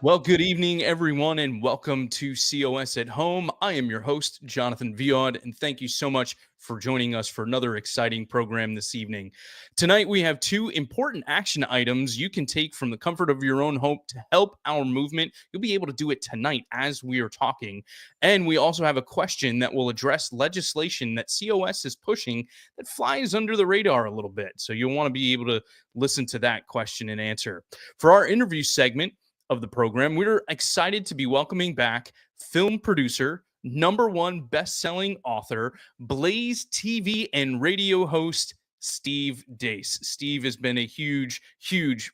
Well, good evening, everyone, and welcome to COS at Home. I am your host, Jonathan Viaud, and thank you so much for joining us for another exciting program this evening. Tonight, we have two important action items you can take from the comfort of your own home to help our movement. You'll be able to do it tonight as we are talking. And we also have a question that will address legislation that COS is pushing that flies under the radar a little bit. So you'll want to be able to listen to that question and answer. For our interview segment of the program, we're excited to be welcoming back film producer, #1 best-selling author, Blaze TV and radio host, Steve Deace. Steve has been a huge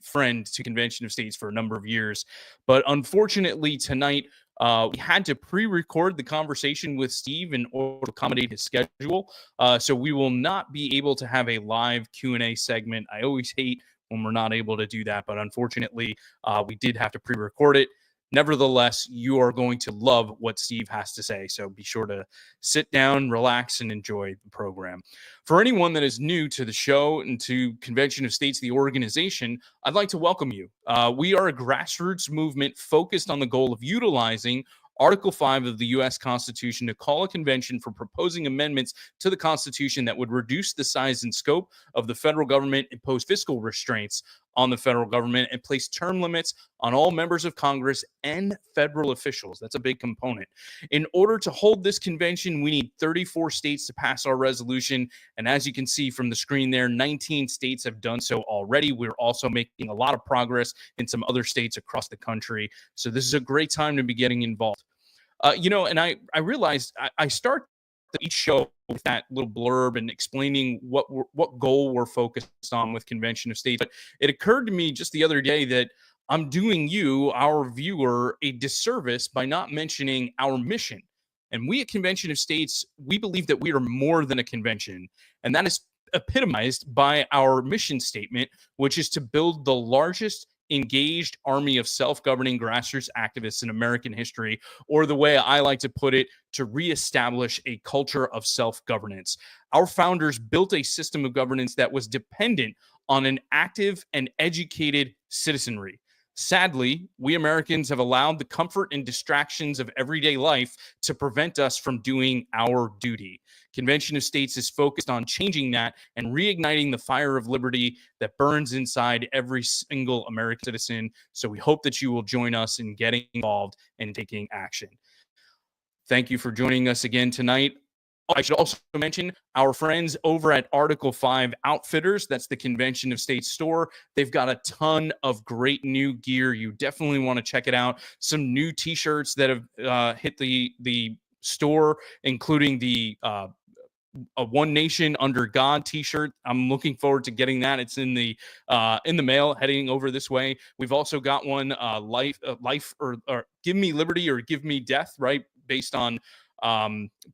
friend to Convention of States for a number of years, but unfortunately tonight we had to pre-record the conversation with Steve in order to accommodate his schedule. So we will not be able to have a live Q&A segment. I always hate when we're not able to do that, but unfortunately, we did have to pre-record it. Nevertheless, you are going to love what Steve has to say, so be sure to sit down, relax, and enjoy the program. For anyone that is new to the show and to Convention of States, the organization, I'd like to welcome you. We are a grassroots movement focused on the goal of utilizing Article 5 of the U.S. Constitution to call a convention for proposing amendments to the Constitution that would reduce the size and scope of the federal government, impose fiscal restraints on the federal government, and place term limits on all members of Congress and federal officials. That's a big component. In order to hold this convention, we need 34 states to pass our resolution. And as you can see from the screen there, 19 states have done so already. We're also making a lot of progress in some other states across the country. So this is a great time to be getting involved. And I realized I start each show with that little blurb and explaining what goal we're focused on with Convention of States. But it occurred to me just the other day that I'm doing you, our viewer, a disservice by not mentioning our mission. And we at Convention of States, we believe that we are more than a convention. And that is epitomized by our mission statement, which is to build the largest engaged army of self-governing grassroots activists in American history, or the way I like to put it, to reestablish a culture of self-governance. Our founders built a system of governance that was dependent on an active and educated citizenry. Sadly, we Americans have allowed the comfort and distractions of everyday life to prevent us from doing our duty. Convention of States is focused on changing that and reigniting the fire of liberty that burns inside every single American citizen. So we hope that you will join us in getting involved and taking action. Thank you for joining us again tonight. I should also mention our friends over at Article 5 Outfitters. That's the Convention of States store. They've got a ton of great new gear. You definitely want to check it out. Some new T-shirts that have hit the store, including the a One Nation Under God T-shirt. I'm looking forward to getting that. It's in the mail heading over this way. We've also got one life or Give Me Liberty or Give Me Death, right? Based on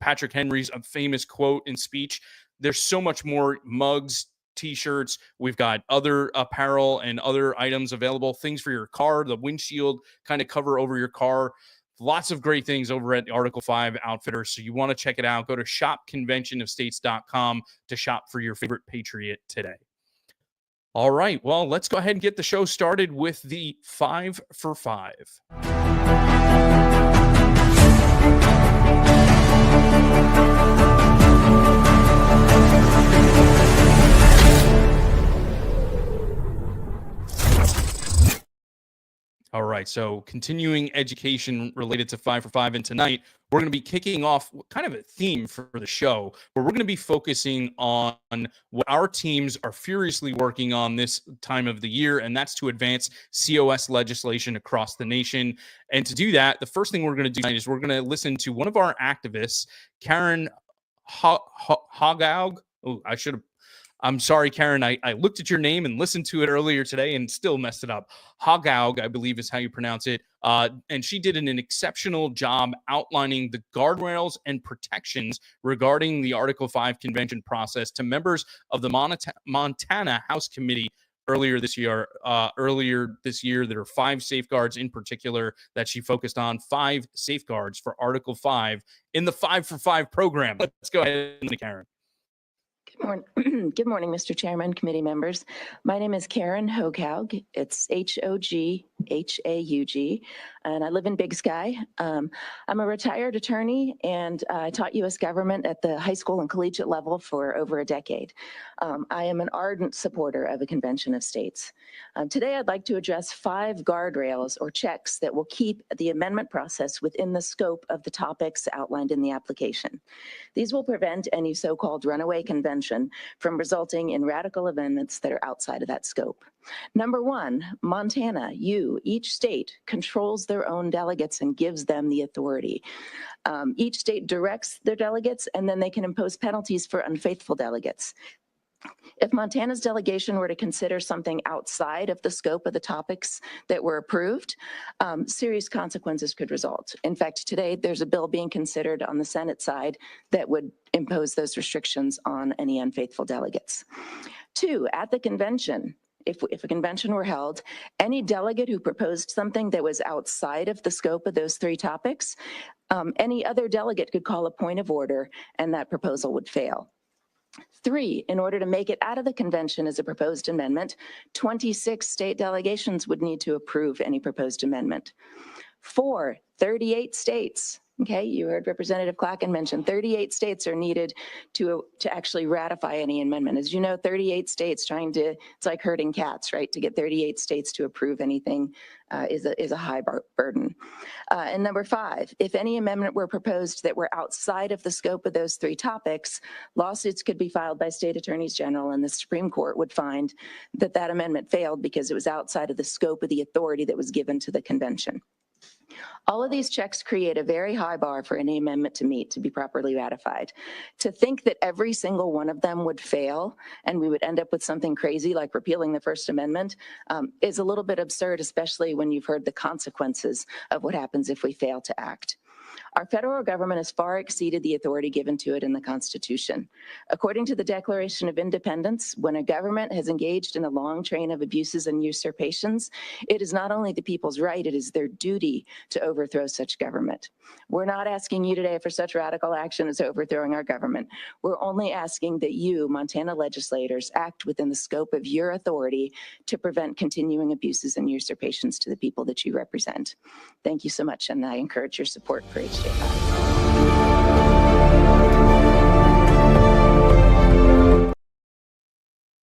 Patrick Henry's famous quote and speech. There's so much more: mugs, T-shirts. We've got other apparel and other items available. Things for your car, the windshield kind of cover over your car. Lots of great things over at Article 5 Outfitters. So you want to check it out. Go to shopconventionofstates.com to shop for your favorite patriot today. All right. Well, let's go ahead and get the show started with the 5 for 5. All right, so continuing education related to 5 for 5, and tonight we're going to be kicking off kind of a theme for the show where we're going to be focusing on what our teams are furiously working on this time of the year, and that's to advance COS legislation across the nation. And to do that, the first thing we're going to do tonight is we're going to listen to one of our activists, Karen Hagaug. I'm sorry, Karen. I looked at your name and listened to it earlier today and still messed it up. Hagaug, I believe is how you pronounce it. And she did an exceptional job outlining the guardrails and protections regarding the Article 5 convention process to members of the Montana House Committee earlier this year. There are 5 safeguards in particular that she focused on, 5 safeguards for Article 5 in the 5 for 5 program. Let's go ahead, Karen. Good morning, Mr. Chairman, committee members. My name is Karen Hagaug. It's Hogau. Haug, and I live in Big Sky. I'm a retired attorney, and I taught U.S. government at the high school and collegiate level for over a decade. I am an ardent supporter of a convention of states. Today, I'd like to address 5 guardrails or checks that will keep the amendment process within the scope of the topics outlined in the application. These will prevent any so-called runaway convention from resulting in radical amendments that are outside of that scope. Number 1, Montana, each state controls their own delegates and gives them the authority. Each state directs their delegates, and then they can impose penalties for unfaithful delegates. If Montana's delegation were to consider something outside of the scope of the topics that were approved, serious consequences could result. In fact, today there's a bill being considered on the Senate side that would impose those restrictions on any unfaithful delegates. 2, at the convention, if a convention were held, any delegate who proposed something that was outside of the scope of those 3 topics, any other delegate could call a point of order and that proposal would fail. 3, in order to make it out of the convention as a proposed amendment, 26 state delegations would need to approve any proposed amendment. 4, 38 states. Okay, you heard Representative Clacken mention 38 states are needed to actually ratify any amendment. As you know, 38 states it's like herding cats, right? To get 38 states to approve anything is a high burden. And number 5, if any amendment were proposed that were outside of the scope of those 3 topics, lawsuits could be filed by state attorneys general, and the Supreme Court would find that that amendment failed because it was outside of the scope of the authority that was given to the convention. All of these checks create a very high bar for any amendment to meet to be properly ratified. To think that every single one of them would fail and we would end up with something crazy like repealing the First Amendment is a little bit absurd, especially when you've heard the consequences of what happens if we fail to act. Our federal government has far exceeded the authority given to it in the Constitution. According to the Declaration of Independence, when a government has engaged in a long train of abuses and usurpations, it is not only the people's right, it is their duty to overthrow such government. We're not asking you today for such radical action as overthrowing our government. We're only asking that you, Montana legislators, act within the scope of your authority to prevent continuing abuses and usurpations to the people that you represent. Thank you so much, and I encourage your support for HJ5.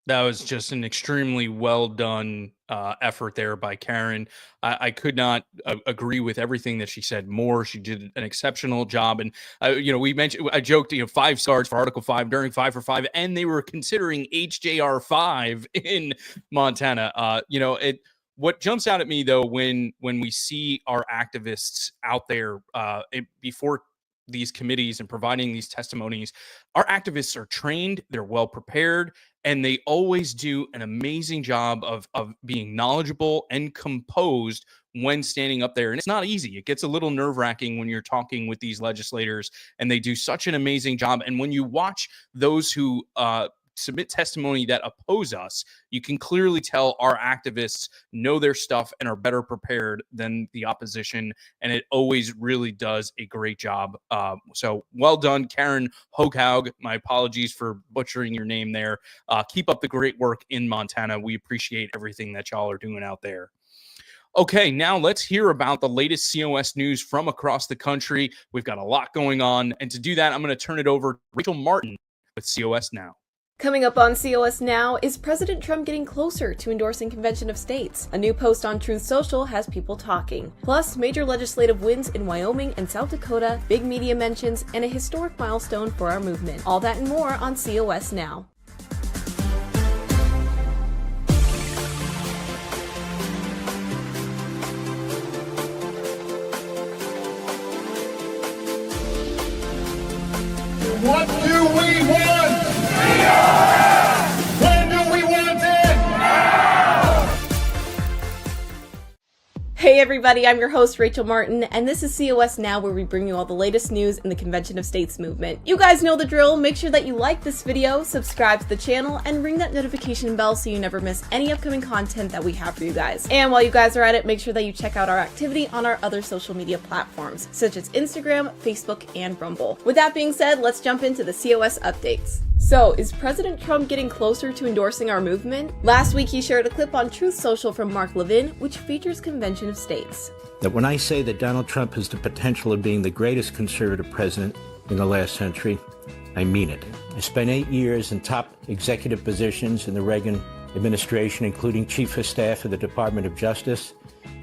That was just an extremely well done effort there by Karen. I could not agree with everything that she said more. She did an exceptional job. And, we mentioned, I joked, 5 stars for Article 5 during 5 for 5, and they were considering HJR 5 in Montana. What jumps out at me, though, when we see our activists out there before these committees and providing these testimonies, our activists are trained, they're well prepared, and they always do an amazing job of being knowledgeable and composed when standing up there. And it's not easy. It gets a little nerve-wracking when you're talking with these legislators, and they do such an amazing job. And when you watch those who submit testimony that oppose us, you can clearly tell our activists know their stuff and are better prepared than the opposition. And it always really does a great job. So well done, Karen Hochhaug. My apologies for butchering your name there. Keep up the great work in Montana. We appreciate everything that y'all are doing out there. Okay, now let's hear about the latest COS news from across the country. We've got a lot going on. And to do that, I'm going to turn it over to Rachel Martin with COS Now. Coming up on COS Now, is President Trump getting closer to endorsing Convention of States? A new post on Truth Social has people talking. Plus, major legislative wins in Wyoming and South Dakota, big media mentions, and a historic milestone for our movement. All that and more on COS Now. What do we want? Hey Hey everybody, I'm your host Rachel Martin, and this is COS Now, where we bring you all the latest news in the Convention of States movement. You guys know the drill. Make sure that you like this video, subscribe to the channel, and ring that notification bell so you never miss any upcoming content that we have for you guys. And while you guys are at it, make sure that you check out our activity on our other social media platforms, such as Instagram, Facebook, and Rumble. With that being said, let's jump into the COS updates. So, is President Trump getting closer to endorsing our movement? Last week, he shared a clip on Truth Social from Mark Levin, which features Convention of States. That when I say that Donald Trump has the potential of being the greatest conservative president in the last century, I mean it. I spent 8 years in top executive positions in the Reagan administration, including Chief of Staff of the Department of Justice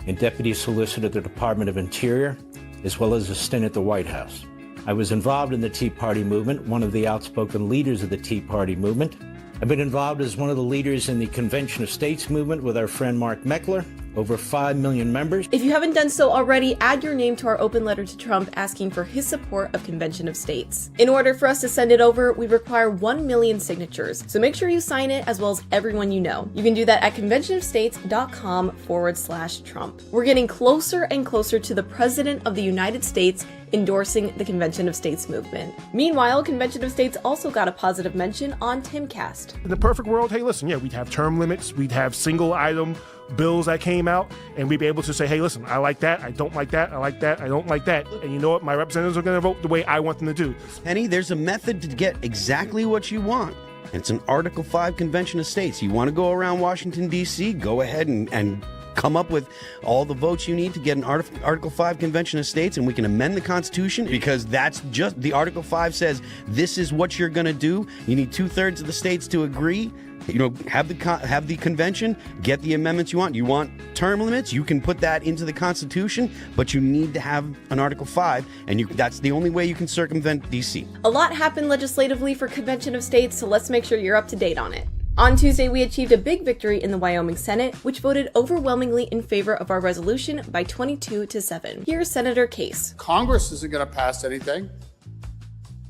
and Deputy Solicitor of the Department of Interior, as well as a stint at the White House. I was involved in the Tea Party movement, one of the outspoken leaders of the Tea Party movement. I've been involved as one of the leaders in the Convention of States movement with our friend Mark Meckler, over 5 million members. If you haven't done so already, add your name to our open letter to Trump asking for his support of Convention of States. In order for us to send it over, we require 1 million signatures, so make sure you sign it as well as everyone you know. You can do that at conventionofstates.com/Trump. We're getting closer and closer to the President of the United States endorsing the Convention of States movement. Meanwhile, Convention of States also got a positive mention on Timcast. In the perfect world, hey, listen, yeah, we'd have term limits, we'd have single item bills that came out, and we'd be able to say, hey, listen, I like that, I don't like that, I like that, I don't like that. And you know what? My representatives are going to vote the way I want them to do. Penny, there's a method to get exactly what you want. And it's an Article 5 Convention of States. You want to go around Washington, D.C., go ahead and come up with all the votes you need to get an Article 5 Convention of States, and we can amend the Constitution, because that's just, the Article 5 says this is what you're going to do. You need 2/3 of the states to agree. You know, have the convention, get the amendments you want. You want term limits, you can put that into the Constitution, but you need to have an Article 5, and that's the only way you can circumvent D.C. A lot happened legislatively for Convention of States, so let's make sure you're up to date on it. On Tuesday, we achieved a big victory in the Wyoming Senate, which voted overwhelmingly in favor of our resolution by 22-7. Here's Senator Case. Congress isn't going to pass anything.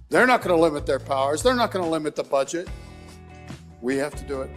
They're not going to limit their powers. They're not going to limit the budget. We have to do it.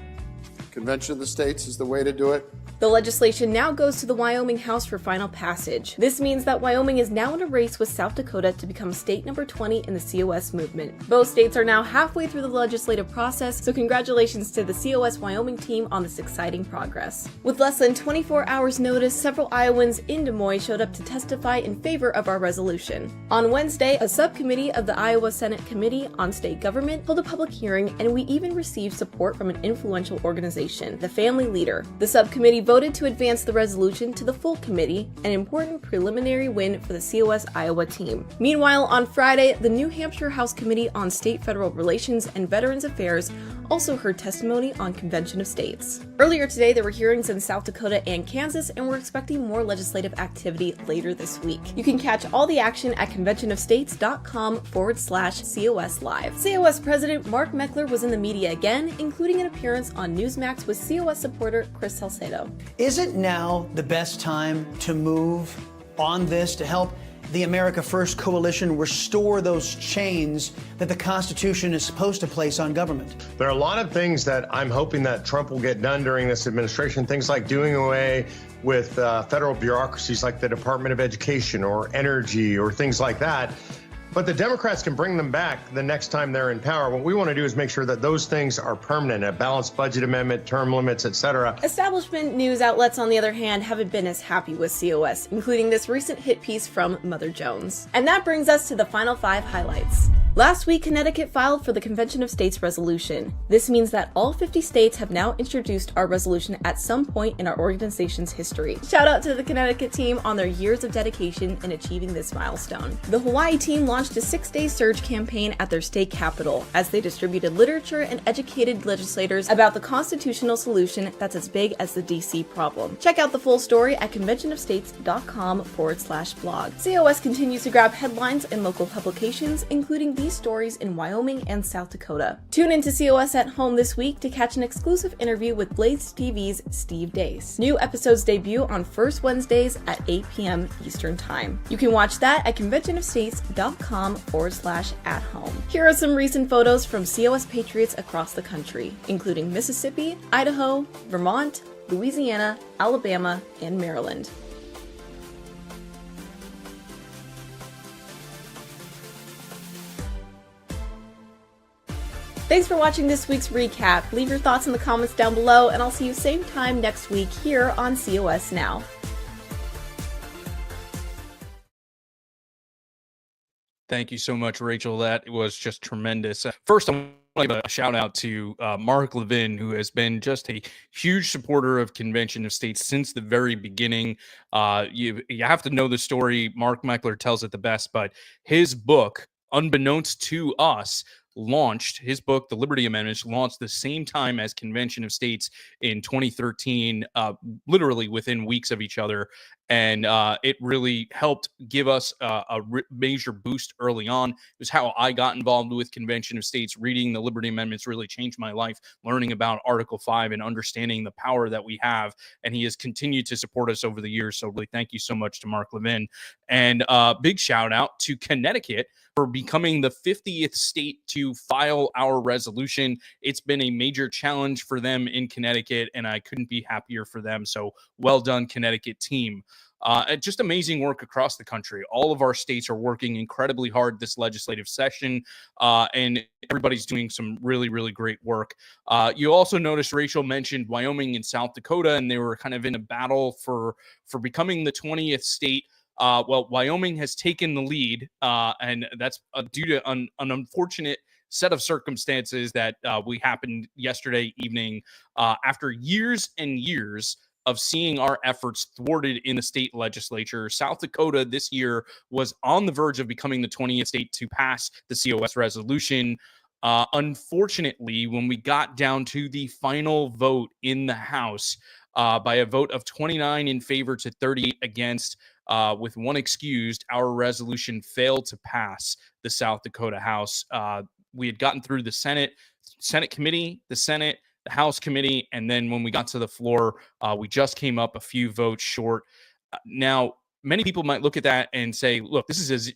Convention of the States is the way to do it. The legislation now goes to the Wyoming House for final passage. This means that Wyoming is now in a race with South Dakota to become state number 20 in the COS movement. Both states are now halfway through the legislative process, so congratulations to the COS Wyoming team on this exciting progress. With less than 24 hours notice, several Iowans in Des Moines showed up to testify in favor of our resolution. On Wednesday, a subcommittee of the Iowa Senate Committee on State Government held a public hearing, and we even received support from an influential organization, the Family Leader. The subcommittee voted to advance the resolution to the full committee, an important preliminary win for the COS Iowa team. Meanwhile, on Friday, the New Hampshire House Committee on State-Federal Relations and Veterans Affairs also heard testimony on Convention of States. Earlier today, there were hearings in South Dakota and Kansas, and we're expecting more legislative activity later this week. You can catch all the action at conventionofstates.com/COS Live. COS President Mark Meckler was in the media again, including an appearance on Newsmax with COS supporter Chris Salcedo. Isn't now the best time to move on this to help the America First coalition restore those chains that the Constitution is supposed to place on government? There are a lot of things that I'm hoping that Trump will get done during this administration, things like doing away with federal bureaucracies like the Department of Education or energy or things like that. But the Democrats can bring them back the next time they're in power. What we want to do is make sure that those things are permanent, a balanced budget amendment, term limits, etc. Establishment news outlets, on the other hand, haven't been as happy with COS, including this recent hit piece from Mother Jones. And that brings us to the final 5 highlights. Last week, Connecticut filed for the Convention of States resolution. This means that all 50 states have now introduced our resolution at some point in our organization's history. Shout out to the Connecticut team on their years of dedication in achieving this milestone. The Hawaii team launched a 6-day surge campaign at their state capital as they distributed literature and educated legislators about the constitutional solution that's as big as the DC problem. Check out the full story at conventionofstates.com/blog. COS continues to grab headlines in local publications, including these stories in Wyoming and South Dakota. Tune into COS at Home this week to catch an exclusive interview with Blaze TV's Steve Deace. New episodes debut on first Wednesdays at 8 p.m. Eastern Time. You can watch that at conventionofstates.com/at-home. Here are some recent photos from COS patriots across the country, including Mississippi, Idaho, Vermont, Louisiana, Alabama, and Maryland. Thanks for watching this week's recap. Leave your thoughts in the comments down below, and I'll see you same time next week here on COS Now. Thank you so much, Rachel. That was just tremendous. First, I want to give a shout out to Mark Levin, who has been just a huge supporter of Convention of States since the very beginning. You have to know the story. Mark Meckler tells it the best, but his book, unbeknownst to us, his book, The Liberty Amendments, launched the same time as Convention of States in 2013, literally within weeks of each other. And it really helped give us a major boost early on. It was how I got involved with Convention of States. Reading the Liberty Amendments really changed my life, learning about Article 5 and understanding the power that we have. And he has continued to support us over the years. So really thank you so much to Mark Levin. And big shout out to Connecticut for becoming the 50th state to file our resolution. It's been a major challenge for them in Connecticut, and I couldn't be happier for them. So well done, Connecticut team. Just amazing work across the country. All of our states are working incredibly hard this legislative session, and everybody's doing some really, really great work. You also noticed Rachel mentioned Wyoming and South Dakota, and they were kind of in a battle for becoming the 20th state. Well, Wyoming has taken the lead, and that's due to an unfortunate set of circumstances that we happened yesterday evening after years and years of seeing our efforts thwarted in the state legislature. South Dakota this year was on the verge of becoming the 20th state to pass the COS resolution. Unfortunately, when we got down to the final vote in the House, by a vote of 29 in favor to 38 against, with one excused, our resolution failed to pass the South Dakota House. We had gotten through the Senate committee, the House committee, and then when we got to the floor, we just came up a few votes short. Now, many people might look at that and say, look, this is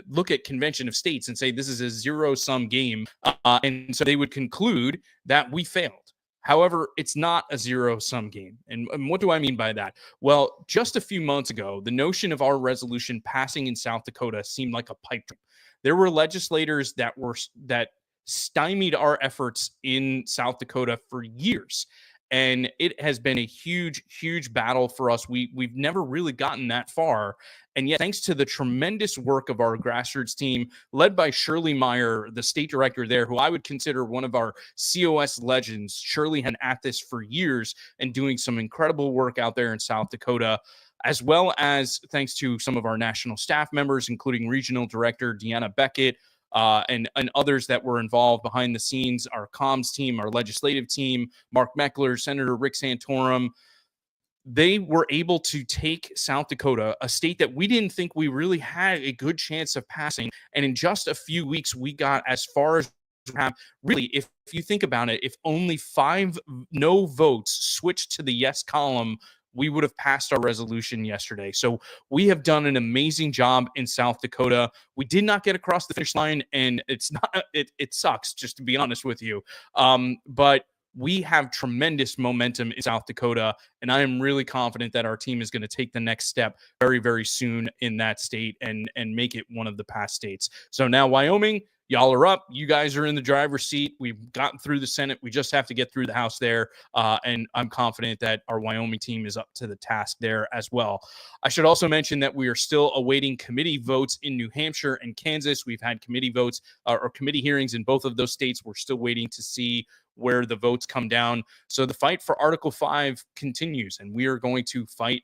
look at Convention of States and say this is a zero-sum game. And so they would conclude that we failed. However, it's not a zero-sum game. And what do I mean by that? Well, just a few months ago, the notion of our resolution passing in South Dakota seemed like a pipe dream. There were legislators that stymied our efforts in South Dakota for years. And it has been a huge, huge battle for us. We've never really gotten that far. And yet, thanks to the tremendous work of our grassroots team, led by Shirley Meyer, the state director there, who I would consider one of our COS legends. Shirley had at this for years and doing some incredible work out there in South Dakota, as well as thanks to some of our national staff members, including Regional Director Deanna Beckett, and others that were involved behind the scenes, our comms team, our legislative team, Mark Meckler, Senator Rick Santorum. They were able to take South Dakota, a state that we didn't think we really had a good chance of passing. And in just a few weeks, we got as far as we have. Really, if you think about it, if only 5 no votes switched to the yes column, we would have passed our resolution yesterday. So we have done an amazing job in South Dakota. We did not get across the finish line, and it sucks, just to be honest with you. But we have tremendous momentum in South Dakota, and I am really confident that our team is going to take the next step very, very soon in that state and make it one of the past states. So now Wyoming, y'all are up. You guys are in the driver's seat. We've gotten through the Senate. We just have to get through the House there. And I'm confident that our Wyoming team is up to the task there as well. I should also mention that we are still awaiting committee votes in New Hampshire and Kansas. We've had committee votes or committee hearings in both of those states. We're still waiting to see where the votes come down. So the fight for Article 5 continues, and we are going to fight.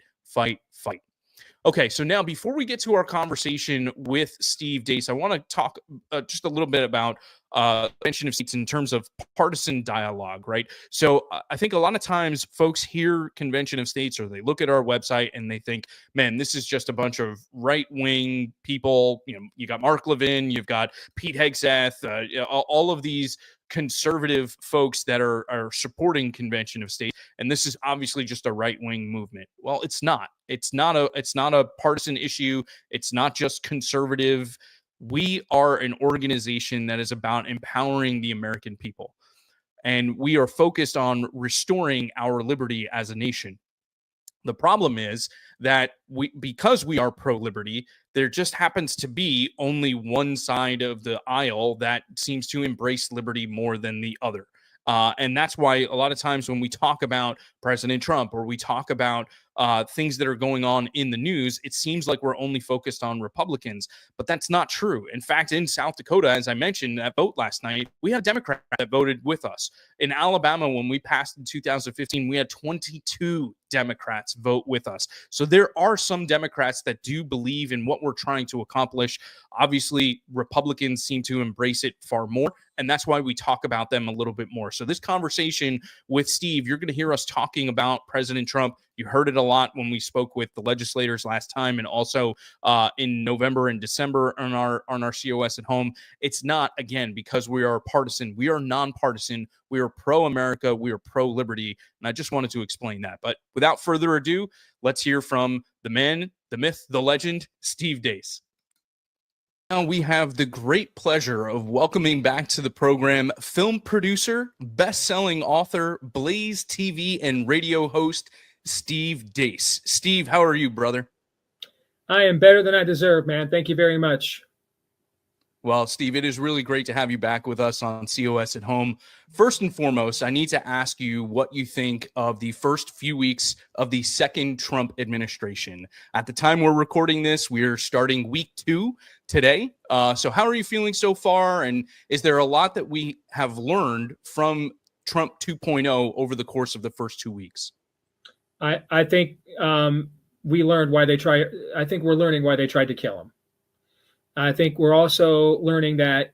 Okay, so now before we get to our conversation with Steve Deace, I want to talk just a little bit about Convention of States in terms of partisan dialogue, right? So I think a lot of times folks hear Convention of States or they look at our website and they think, man, this is just a bunch of right-wing people. You know, you got Mark Levin, you've got Pete Hegseth, all of these conservative folks that are supporting Convention of States, and this is obviously just a right-wing movement. Well, it's not. It's not a partisan issue. It's not just conservative. We are an organization that is about empowering the American people, and we are focused on restoring our liberty as a nation. The problem is that because we are pro-liberty, there just happens to be only one side of the aisle that seems to embrace liberty more than the other. And that's why a lot of times when we talk about President Trump or we talk about things that are going on in the news, it seems like we're only focused on Republicans, but that's not true. In fact, in South Dakota, as I mentioned, that vote last night, we had Democrats that voted with us. In Alabama, when we passed in 2015, we had 22 Democrats vote with us. So there are some Democrats that do believe in what we're trying to accomplish. Obviously, Republicans seem to embrace it far more, and that's why we talk about them a little bit more. So this conversation with Steve, you're going to hear us talking about President Trump. You heard it a lot when we spoke with the legislators last time, and also in November and December on our COS at home. It's not, again, because we are partisan. We are nonpartisan. We are pro-America. We are pro-liberty. And I just wanted to explain that. But without further ado, let's hear from the man, the myth, the legend, Steve Deace. Now we have the great pleasure of welcoming back to the program film producer, best-selling author, Blaze TV and radio host, Steve Deace. Steve, how are you, brother? I am better than I deserve, man. Thank you very much. Well, Steve, it is really great to have you back with us on COS at Home. First and foremost, I need to ask you what you think of the first few weeks of the second Trump administration. At the time we're recording this, we're starting week 2 today. So how are you feeling so far? And is there a lot that we have learned from Trump 2.0 over the course of the first 2 weeks? I think we learned why they tried. I think we're learning why they tried to kill him. I think we're also learning that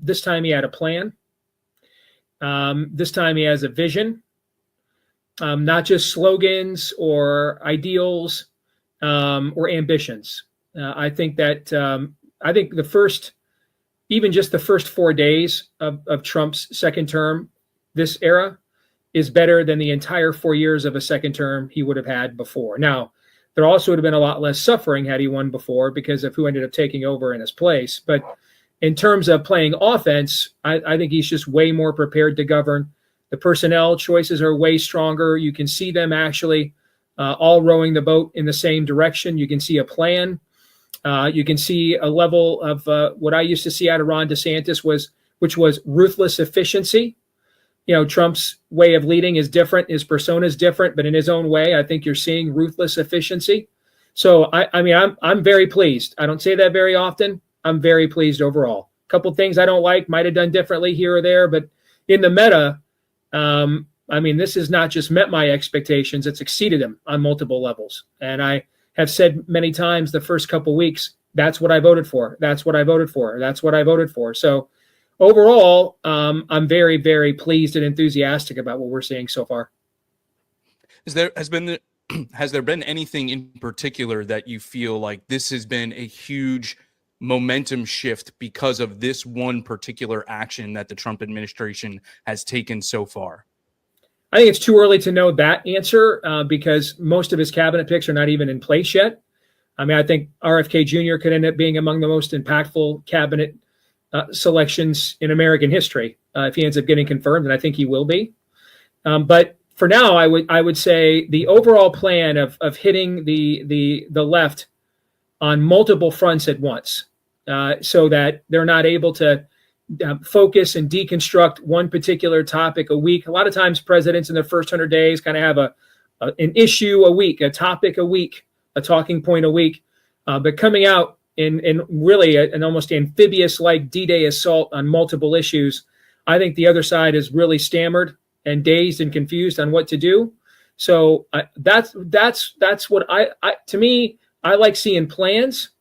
this time he had a plan. This time he has a vision, not just slogans or ideals or ambitions. I think that even just the first 4 days of Trump's second term, this era, is better than the entire 4 years of a second term he would have had before. Now, there also would have been a lot less suffering had he won before because of who ended up taking over in his place. But in terms of playing offense, I think he's just way more prepared to govern. The personnel choices are way stronger. You can see them actually all rowing the boat in the same direction. You can see a plan. You can see a level of what I used to see out of Ron DeSantis, which was ruthless efficiency. You know, Trump's way of leading is different. His persona is different, but in his own way, I think you're seeing ruthless efficiency. So, I'm very pleased. I don't say that very often. I'm very pleased overall. A couple things I don't like, might have done differently here or there, but in the meta, this has not just met my expectations, it's exceeded them on multiple levels. And I have said many times the first couple weeks, that's what I voted for. That's what I voted for. That's what I voted for. So, overall, I'm very, very pleased and enthusiastic about what we're seeing so far. Has there been anything in particular that you feel like this has been a huge momentum shift because of this one particular action that the Trump administration has taken so far? I think it's too early to know that answer because most of his cabinet picks are not even in place yet. I think RFK Jr. could end up being among the most impactful cabinet selections in American history if he ends up getting confirmed, and I think he will be. But for now, I would say the overall plan of hitting the left on multiple fronts at once, so that they're not able to focus and deconstruct one particular topic a week. A lot of times, presidents in their first 100 days kind of have an issue a week, a topic a week, a talking point a week, but coming out in really an almost amphibious-like D-Day assault on multiple issues, I think the other side is really stammered and dazed and confused on what to do. So that's what to me, I like seeing plans,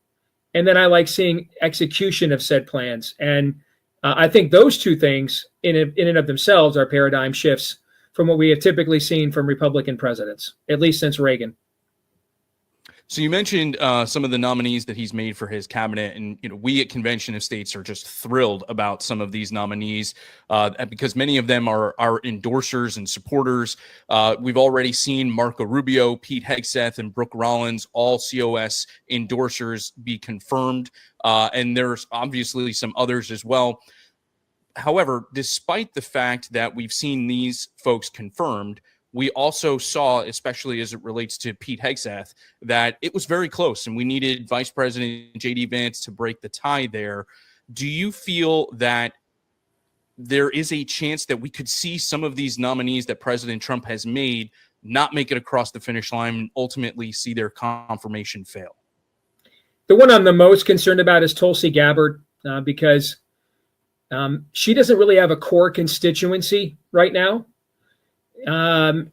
and then I like seeing execution of said plans. And I think those two things in and of themselves are paradigm shifts from what we have typically seen from Republican presidents, at least since Reagan. So you mentioned some of the nominees that he's made for his cabinet, and we at Convention of States are just thrilled about some of these nominees because many of them are endorsers and supporters. We've already seen Marco Rubio, Pete Hegseth, and Brooke Rollins, all COS endorsers, be confirmed, and there's obviously some others as well. However, despite the fact that we've seen these folks confirmed, we also saw, especially as it relates to Pete Hegseth, that it was very close and we needed Vice President J.D. Vance to break the tie there. Do you feel that there is a chance that we could see some of these nominees that President Trump has made not make it across the finish line and ultimately see their confirmation fail? The one I'm the most concerned about is Tulsi Gabbard, because she doesn't really have a core constituency right now.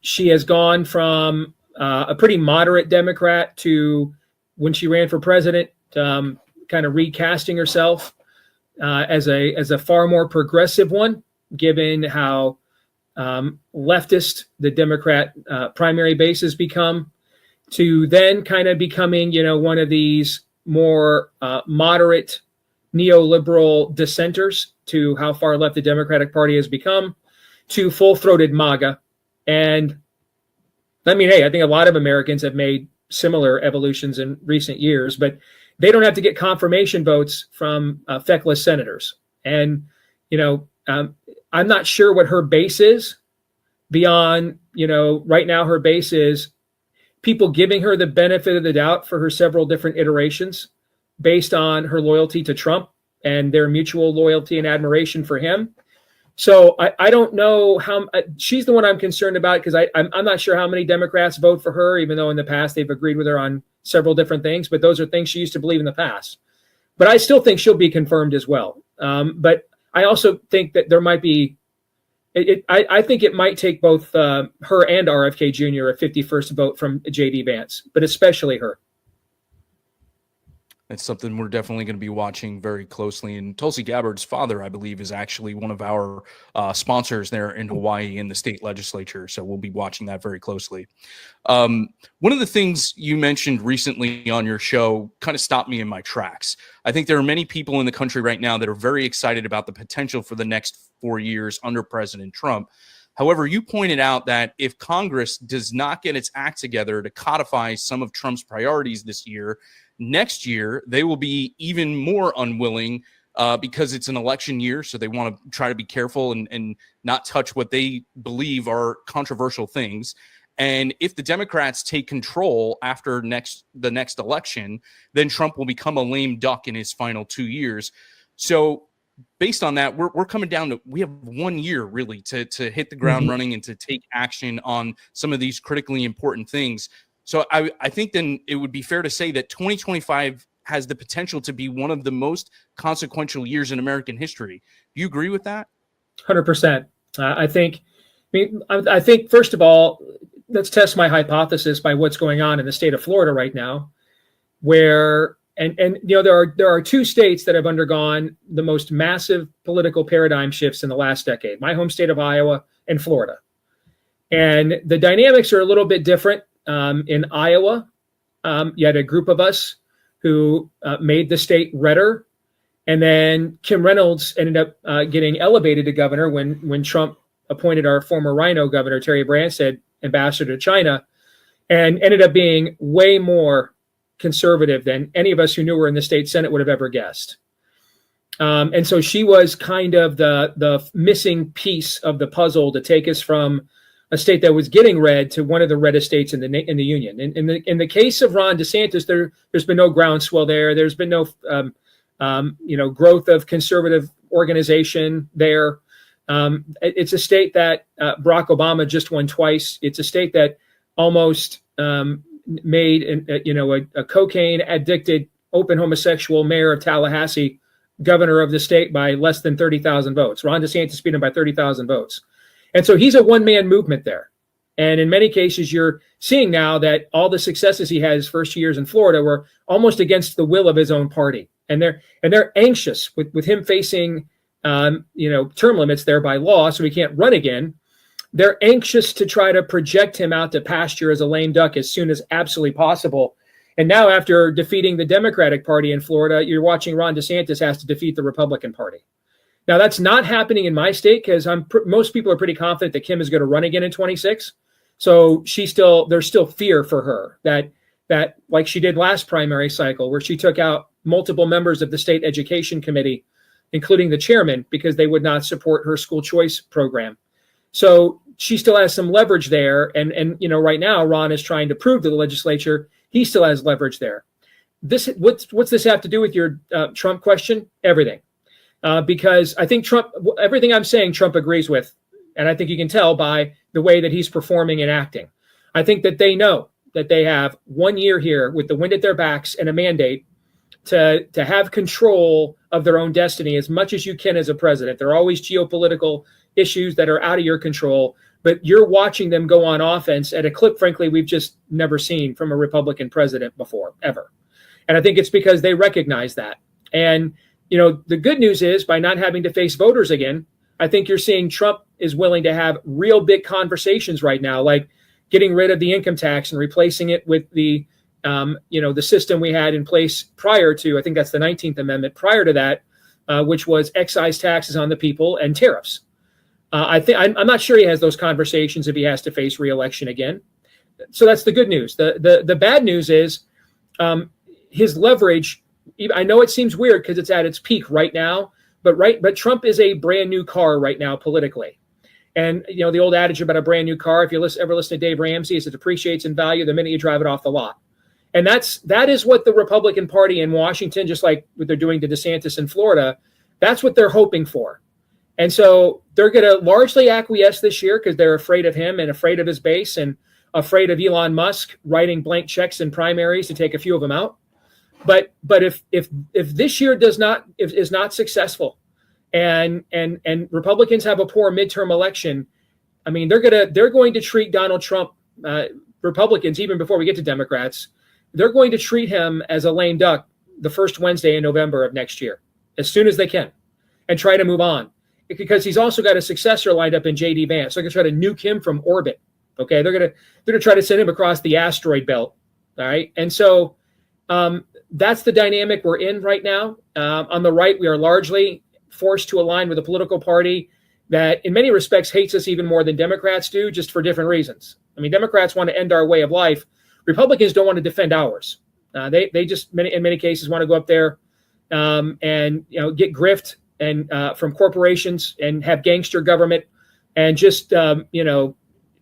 She has gone from a pretty moderate Democrat to, when she ran for president, kind of recasting herself as a far more progressive one, given how leftist the Democrat primary base has become, to then kind of becoming, one of these more moderate neoliberal dissenters to how far left the Democratic Party has become, to full-throated MAGA. And I mean, hey, I think a lot of Americans have made similar evolutions in recent years, but they don't have to get confirmation votes from feckless senators. And, I'm not sure what her base is beyond, right now her base is people giving her the benefit of the doubt for her several different iterations based on her loyalty to Trump and their mutual loyalty and admiration for him. So I don't know how she's the one I'm concerned about, because I'm not sure how many Democrats vote for her, even though in the past they've agreed with her on several different things. But those are things she used to believe in the past. But I still think she'll be confirmed as well. But I also think that there might be, I think it might take both her and RFK Jr. a 51st vote from J.D. Vance, but especially her. It's something we're definitely going to be watching very closely. And Tulsi Gabbard's father, I believe, is actually one of our sponsors there in Hawaii in the state legislature. So we'll be watching that very closely. One of the things you mentioned recently on your show kind of stopped me in my tracks. I think there are many people in the country right now that are very excited about the potential for the next 4 years under President Trump. However, you pointed out that if Congress does not get its act together to codify some of Trump's priorities this year, next year they will be even more unwilling because it's an election year. So they want to try to be careful and not touch what they believe are controversial things. And if the Democrats take control after the next election, then Trump will become a lame duck in his final 2 years. So based on that, we're coming down to, we have 1 year really to hit the ground running and to take action on some of these critically important things. So I think then it would be fair to say that 2025 has the potential to be one of the most consequential years in American history. Do you agree with that? 100%. I think first of all, let's test my hypothesis by what's going on in the state of Florida right now, where there are two states that have undergone the most massive political paradigm shifts in the last decade: my home state of Iowa and Florida. And the dynamics are a little bit different. In Iowa, you had a group of us who made the state redder, and then Kim Reynolds ended up getting elevated to governor when Trump appointed our former Rhino governor, Terry Branstad, ambassador to China, and ended up being way more conservative than any of us who knew her in the state Senate would have ever guessed. And so she was kind of the missing piece of the puzzle to take us from a state that was getting red to one of the reddest states in the union. In the case of Ron DeSantis, there's been no groundswell there. There's been no growth of conservative organization there. It's a state that Barack Obama just won twice. It's a state that almost made a cocaine addicted open homosexual mayor of Tallahassee governor of the state by less than 30,000 votes. Ron DeSantis beat him by 30,000 votes. And so he's a one-man movement there. And in many cases, you're seeing now that all the successes he had his first years in Florida were almost against the will of his own party. And they're anxious with him facing term limits there by law, so he can't run again. They're anxious to try to project him out to pasture as a lame duck as soon as absolutely possible. And now, after defeating the Democratic Party in Florida, you're watching Ron DeSantis has to defeat the Republican Party. Now, that's not happening in my state because most people are pretty confident that Kim is going to run again in 26. So there's still fear for her that like she did last primary cycle, where she took out multiple members of the state education committee, including the chairman, because they would not support her school choice program. So she still has some leverage there. And right now, Ron is trying to prove to the legislature he still has leverage there. What's this have to do with your Trump question? Everything. Because I think everything I'm saying, Trump agrees with. And I think you can tell by the way that he's performing and acting. I think that they know that they have 1 year here with the wind at their backs and a mandate to have control of their own destiny as much as you can as a president. There are always geopolitical issues that are out of your control, but you're watching them go on offense at a clip, frankly, we've just never seen from a Republican president before, ever. And I think it's because they recognize that. And, the good news is by not having to face voters again, I think you're seeing Trump is willing to have real big conversations right now, like getting rid of the income tax and replacing it with the system we had in place prior to, I think that's the 19th Amendment, prior to that, which was excise taxes on the people and tariffs. I'm not sure he has those conversations if he has to face re-election again. So that's the good news. The bad news is his leverage. I know it seems weird because it's at its peak right now, but Trump is a brand new car right now politically. And the old adage about a brand new car, if you ever listen to Dave Ramsey, is it depreciates in value the minute you drive it off the lot. And that is what the Republican Party in Washington, just like what they're doing to DeSantis in Florida, that's what they're hoping for. And so they're going to largely acquiesce this year because they're afraid of him and afraid of his base and afraid of Elon Musk writing blank checks in primaries to take a few of them out. But if this year is not successful, and Republicans have a poor midterm election, I mean they're going to treat Donald Trump, Republicans, even before we get to Democrats, they're going to treat him as a lame duck the first Wednesday in November of next year, as soon as they can, and try to move on, because he's also got a successor lined up in J.D. Vance. They're going to try to nuke him from orbit. Okay, they're going to try to send him across the asteroid belt. All right, and so that's the dynamic we're in right now. On the right, we are largely forced to align with a political party that in many respects hates us even more than Democrats do, just for different reasons. I mean, Democrats want to end our way of life. Republicans don't want to defend ours. They just in many cases want to go up there and get grift and from corporations and have gangster government and just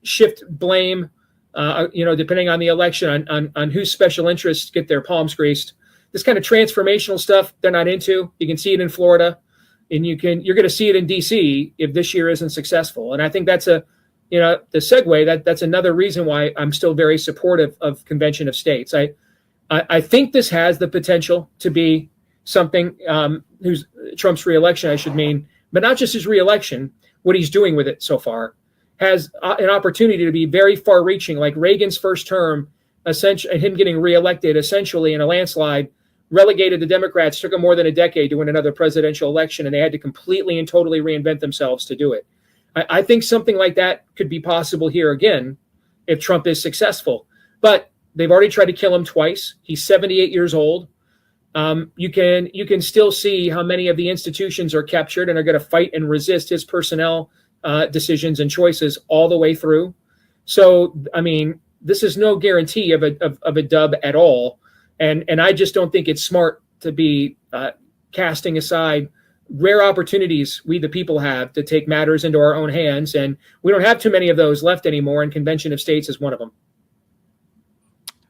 shift blame depending on the election on whose special interests get their palms greased. This kind of transformational stuff they're not into. You can see it in Florida, and you're going to see it in DC if this year isn't successful. And I think that's the segue. That's another reason why I'm still very supportive of Convention of States. I think this has the potential to be something who's Trump's reelection, I should mean, but not just his reelection, what he's doing with it so far has an opportunity to be very far-reaching, like Reagan's first term, essentially him getting reelected essentially in a landslide, relegated the Democrats, took them more than a decade to win another presidential election, and they had to completely and totally reinvent themselves to do it. I think something like that could be possible here again if Trump is successful. But they've already tried to kill him twice. He's 78 years old. You can still see how many of the institutions are captured and are going to fight and resist his personnel decisions and choices all the way through. So, I mean, this is no guarantee of a dub at all. And I just don't think it's smart to be casting aside rare opportunities we the people have to take matters into our own hands. And we don't have too many of those left anymore, and Convention of States is one of them.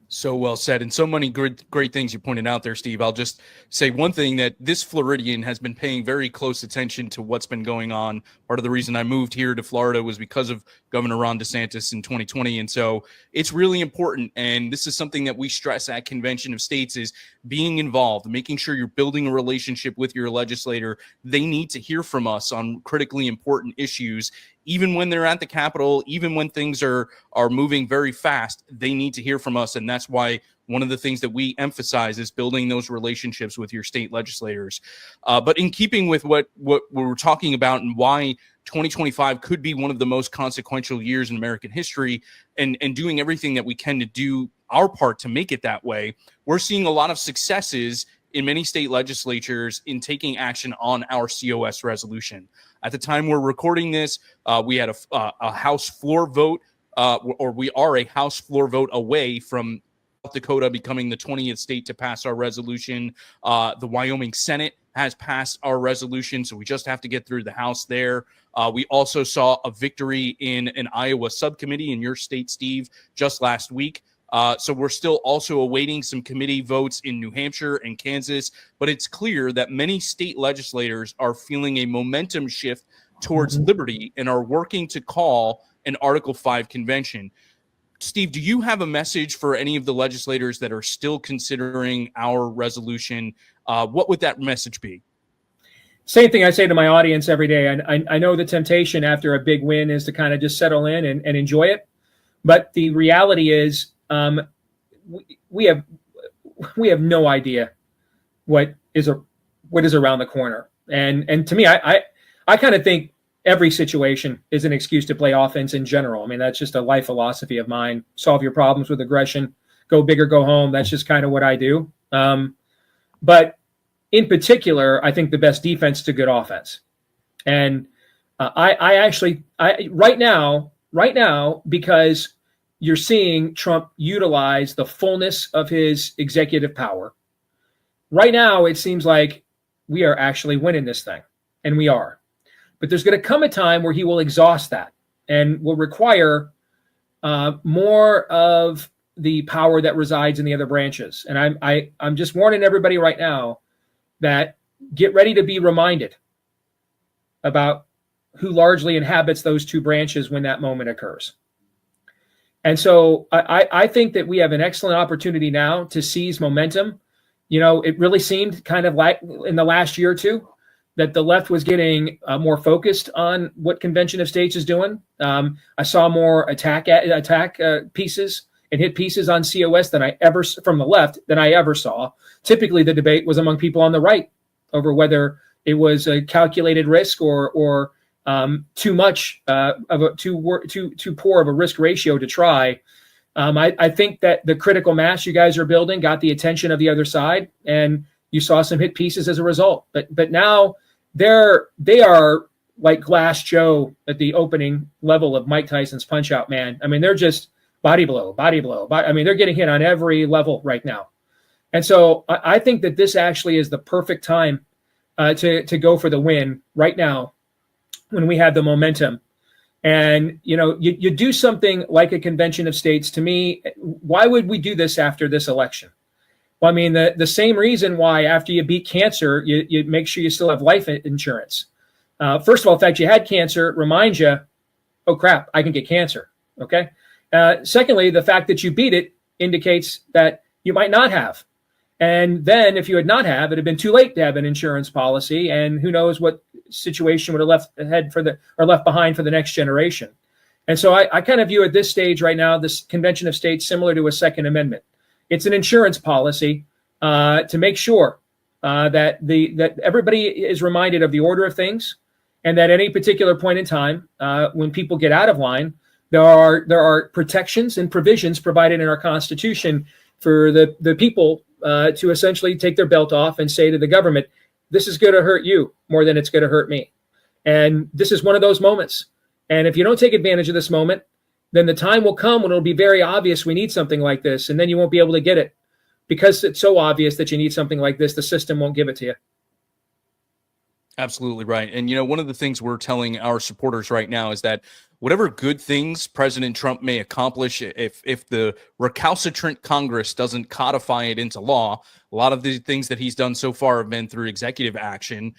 So well said, and so many great things you pointed out there, Steve. I'll just say one thing, that this Floridian has been paying very close attention to what's been going on. Part of the reason I moved here to Florida was because of Governor Ron DeSantis in 2020, and so it's really important. And this is something that we stress at Convention of States, is being involved, making sure you're building a relationship with your legislator. They need to hear from us on critically important issues. Even when they're at the Capitol, even when things are moving very fast, they need to hear from us. And that's why one of the things that we emphasize is building those relationships with your state legislators. But in keeping with what we're talking about and why 2025 could be one of the most consequential years in American history, and doing everything that we can to do our part to make it that way, we're seeing a lot of successes in many state legislatures in taking action on our COS resolution. At the time we're recording this, we had a House floor vote, or we are a House floor vote away from South Dakota becoming the 20th state to pass our resolution. The Wyoming Senate has passed our resolution, so we just have to get through the House there. We also saw a victory in an Iowa subcommittee in your state, Steve, just last week. So we're still also awaiting some committee votes in New Hampshire and Kansas, but it's clear that many state legislators are feeling a momentum shift towards liberty and are working to call an Article 5 convention. Steve, do you have a message for any of the legislators that are still considering our resolution? What would that message be? Same thing I say to my audience every day. I know the temptation after a big win is to kind of just settle in and enjoy it. But the reality is we have no idea what is around the corner. And to me, I kind of think every situation is an excuse to play offense in general. I mean, that's just a life philosophy of mine. Solve your problems with aggression, go big or go home. That's just kind of what I do. But in particular, I think the best defense to good offense. And right now, because you're seeing Trump utilize the fullness of his executive power. Right now, it seems like we are actually winning this thing, and we are. But there's going to come a time where he will exhaust that and will require more of the power that resides in the other branches. And I'm just warning everybody right now that get ready to be reminded about who largely inhabits those two branches when that moment occurs. And so I think that we have an excellent opportunity now to seize momentum. You know, it really seemed kind of like in the last year or two that the left was getting more focused on what Convention of States is doing. I saw more attack pieces and hit pieces on COS from the left than I ever saw. Typically, the debate was among people on the right over whether it was a calculated risk or too much too poor of a risk ratio to try. I think that the critical mass you guys are building got the attention of the other side, and you saw some hit pieces as a result. But now they are like Glass Joe at the opening level of Mike Tyson's Punch Out, man. I mean, they're just body blow. I mean, they're getting hit on every level right now. And so I think that this actually is the perfect time to go for the win right now when we have the momentum. And, you know, you do something like a Convention of States. To me, why would we do this after this election? Well, I mean, the same reason why after you beat cancer, you make sure you still have life insurance. First of all, the fact you had cancer reminds you, oh, crap, I can get cancer. Okay. Secondly, the fact that you beat it indicates that you might not have. And then if you had not have, it'd have been too late to have an insurance policy. And who knows what situation would have left behind for the next generation. And so I kind of view at this stage right now, this Convention of States similar to a Second Amendment. It's an insurance policy to make sure that everybody is reminded of the order of things, and that at any particular point in time, when people get out of line, there are protections and provisions provided in our Constitution for the people to essentially take their belt off and say to the government, this is going to hurt you more than it's going to hurt me. And this is one of those moments. And if you don't take advantage of this moment, then the time will come when it'll be very obvious we need something like this, and then you won't be able to get it. Because it's so obvious that you need something like this, the system won't give it to you. Absolutely right. And, you know, one of the things we're telling our supporters right now is that whatever good things President Trump may accomplish, if the recalcitrant Congress doesn't codify it into law, a lot of the things that he's done so far have been through executive action,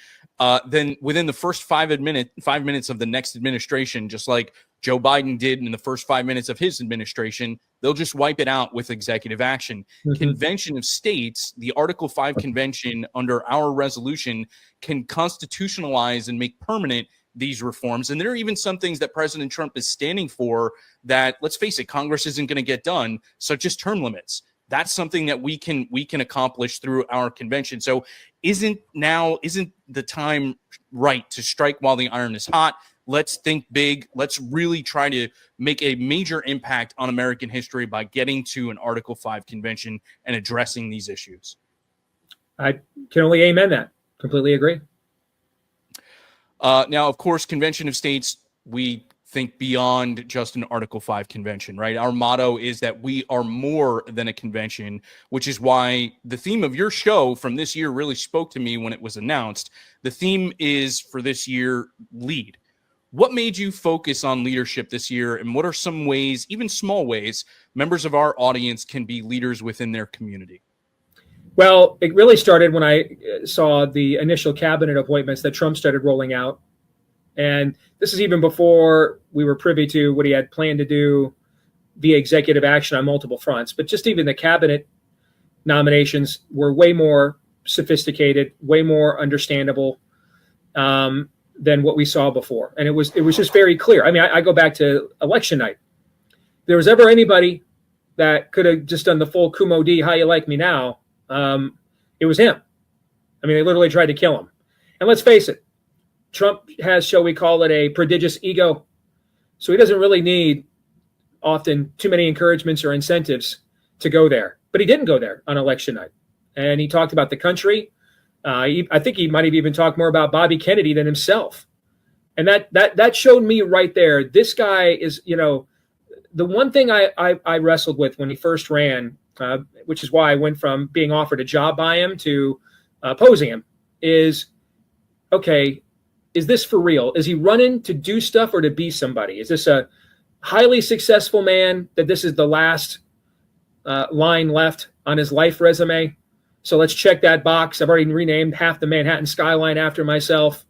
then within the first 5 minutes of the next administration, just like Joe Biden did in the first 5 minutes of his administration, they'll just wipe it out with executive action. Convention of States, the Article 5 convention under our resolution, can constitutionalize and make permanent these reforms. And there are even some things that President Trump is standing for that, let's face it, Congress isn't going to get done, such as term limits. That's something that we can accomplish through our convention. So isn't the time right to strike while the iron is hot? Let's think big. Let's really try to make a major impact on American history by getting to an Article 5 convention and addressing these issues. I can only amen that. Completely agree. Now, of course, Convention of States, we think beyond just an Article 5 convention, right? Our motto is that we are more than a convention, which is why the theme of your show from this year really spoke to me when it was announced. The theme is for this year, lead. What made you focus on leadership this year, and what are some ways, even small ways, members of our audience can be leaders within their community? Well, it really started when I saw the initial cabinet appointments that Trump started rolling out. And this is even before we were privy to what he had planned to do via executive action on multiple fronts. But just even the cabinet nominations were way more sophisticated, way more understandable than what we saw before. And it was just very clear. I mean, I go back to election night. If there was ever anybody that could have just done the full Kumo D, how you like me now, it was him. I mean, they literally tried to kill him. And let's face it, Trump has, shall we call it, a prodigious ego. So he doesn't really need often too many encouragements or incentives to go there. But he didn't go there on election night. And he talked about the country. I think he might have even talked more about Bobby Kennedy than himself. And that showed me right there, this guy is, the one thing I wrestled with when he first ran, which is why I went from being offered a job by him to opposing him, is, okay, is this for real? Is he running to do stuff or to be somebody? Is this a highly successful man that this is the last line left on his life resume? So let's check that box. I've already renamed half the Manhattan skyline after myself.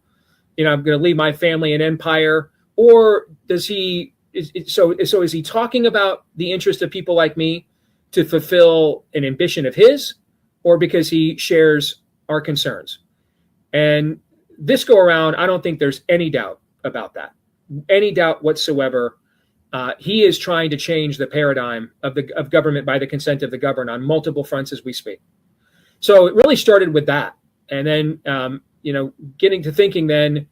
I'm going to leave my family an empire. Or does he? Is he talking about the interest of people like me to fulfill an ambition of his, or because he shares our concerns? And this go around, I don't think there's any doubt about that, any doubt whatsoever. He is trying to change the paradigm of government by the consent of the governed on multiple fronts as we speak. So it really started with that. And then, getting to thinking then,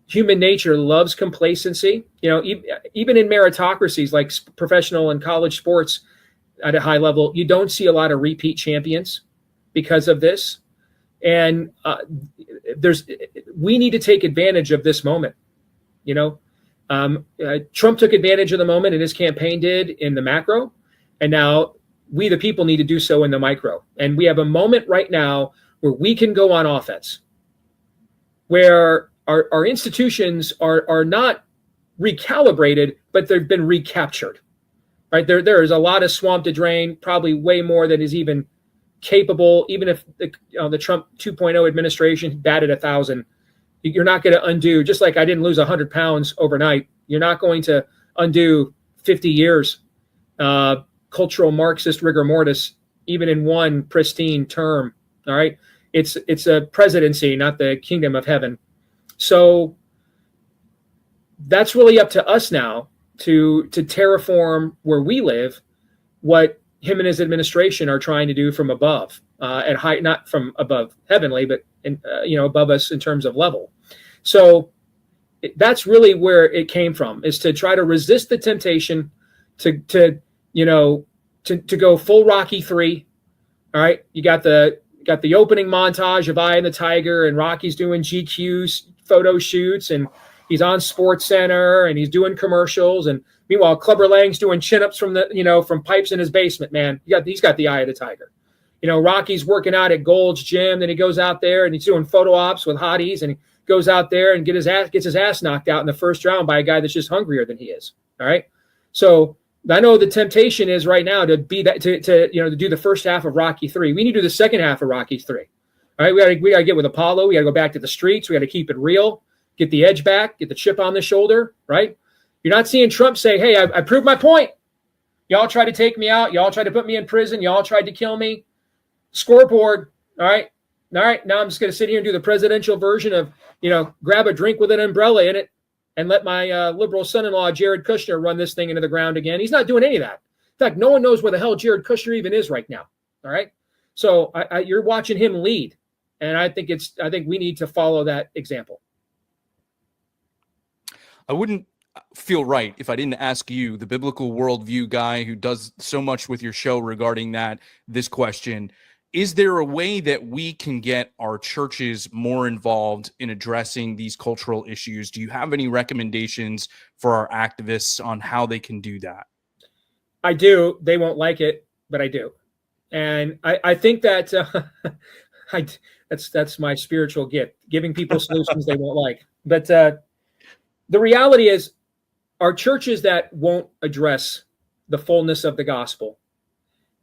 human nature loves complacency. Even in meritocracies like professional and college sports at a high level, you don't see a lot of repeat champions because of this. And we need to take advantage of this moment. Trump took advantage of the moment, and his campaign did in the macro. And now we, the people, need to do so in the micro. And we have a moment right now where we can go on offense, where our institutions are not recalibrated, but they've been recaptured. Right? There is a lot of swamp to drain, probably way more than is even capable. Even if the Trump 2.0 administration batted 1,000, you're not going to undo, just like I didn't lose 100 pounds overnight. You're not going to undo 50 years, cultural Marxist rigor mortis, even in one pristine term. All right. It's a presidency, not the kingdom of heaven. So that's really up to us now to terraform where we live, what him and his administration are trying to do from above, at high, not from above heavenly, but above us in terms of level. So that's really where it came from, is to try to resist the temptation to go full Rocky 3. All right, you got the opening montage of Eye and the Tiger, and Rocky's doing GQ photo shoots, and he's on Sports Center, and he's doing commercials, and meanwhile Clubber Lang's doing chin-ups from pipes in his basement. Man, he's got the Eye of the Tiger. Rocky's working out at Gold's Gym, then he goes out there and he's doing photo ops with hotties, and he goes out there and gets his ass knocked out in the first round by a guy that's just hungrier than he is. All right, so I know the temptation is right now to be that to do the first half of Rocky 3. We need to do the second half of Rocky 3. All right, we got to get with Apollo. We got to go back to the streets. We got to keep it real. Get the edge back. Get the chip on the shoulder. Right? You're not seeing Trump say, "Hey, I proved my point. Y'all tried to take me out. Y'all tried to put me in prison. Y'all tried to kill me. Scoreboard. All right. Now I'm just going to sit here and do the presidential version of grab a drink with an umbrella in it and let my liberal son-in-law, Jared Kushner, run this thing into the ground again." He's not doing any of that. In fact, no one knows where the hell Jared Kushner even is right now. All right. So you're watching him lead. And I think we need to follow that example. I wouldn't feel right if I didn't ask you, the biblical worldview guy who does so much with your show regarding this question. is there a way that we can get our churches more involved in addressing these cultural issues? Do you have any recommendations for our activists on how they can do that? I do. They won't like it, but I do. And I think that that's my spiritual gift, giving people solutions they won't like. But the reality is, our churches that won't address the fullness of the gospel,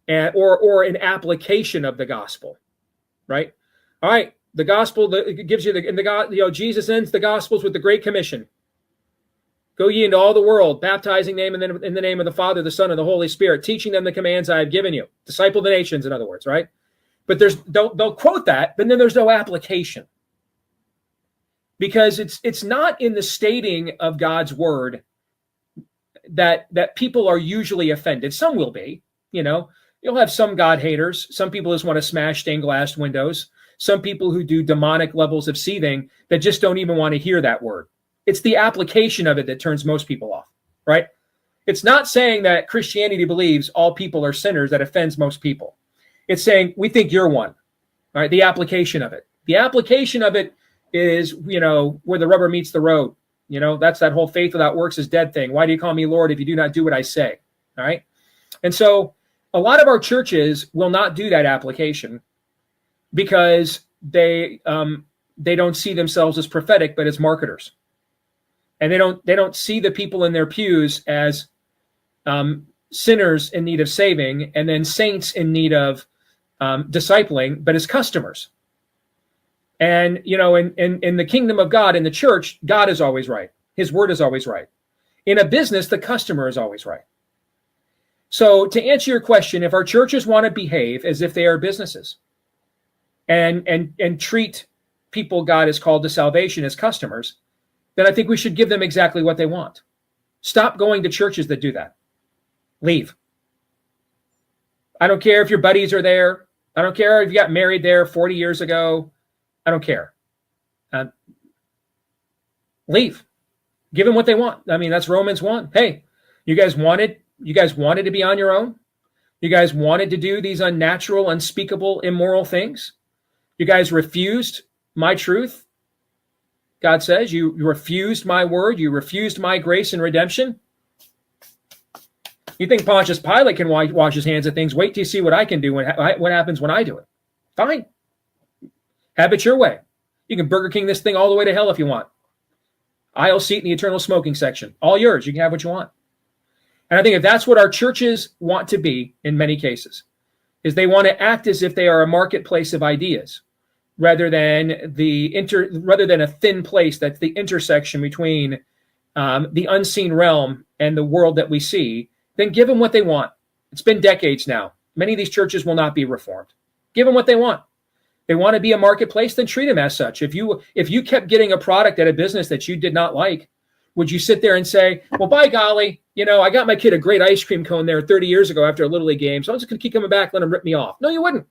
or an application of the gospel, right? All right, the gospel that gives you Jesus ends the gospels with the Great Commission. Go ye into all the world, baptizing them in the name of the Father, the Son, and the Holy Spirit, teaching them the commands I have given you. Disciple the nations, in other words, right? But they'll quote that, but then there's no application, because it's not in the stating of God's word that people are usually offended. Some will be, You'll have some God haters. Some people just want to smash stained glass windows. Some people who do demonic levels of seething that just don't even want to hear that word. It's the application of it that turns most people off, right? It's not saying that Christianity believes all people are sinners that offends most people. It's saying we think you're one, all right? The application of it. The application of it is, where the rubber meets the road. That's that whole faith without works is dead thing. Why do you call me Lord if you do not do what I say? All right. And so a lot of our churches will not do that application because they don't see themselves as prophetic, but as marketers. And they don't see the people in their pews as sinners in need of saving, and then saints in need of discipling, but as customers. And, in the kingdom of God, in the church, God is always right. His word is always right. In a business, the customer is always right. So to answer your question, if our churches want to behave as if they are businesses and treat people God has called to salvation as customers, then I think we should give them exactly what they want. Stop going to churches that do that. Leave. I don't care if your buddies are there. I don't care if you got married there 40 years ago. I don't care. Leave. Give them what they want. I mean, that's Romans 1. Hey, you guys wanted to be on your own. You guys wanted to do these unnatural, unspeakable, immoral things. You guys refused my truth. God says you refused my word. You refused my grace and redemption. You think Pontius Pilate can wash his hands of things? Wait till you see what I can do what happens when I do it. Fine. Have it your way. You can Burger King this thing all the way to hell if you want. Aisle seat in the eternal smoking section. All yours. You can have what you want. And I think if that's what our churches want to be in many cases, is they want to act as if they are a marketplace of ideas rather than a thin place that's the intersection between the unseen realm and the world that we see, then give them what they want. It's been decades now. Many of these churches will not be reformed. Give them what they want. They want to be a marketplace, then treat them as such. If you kept getting a product at a business that you did not like, would you sit there and say, well, by golly, I got my kid a great ice cream cone there 30 years ago after a Little League game, so I'm just going to keep coming back, let them rip me off. No, you wouldn't.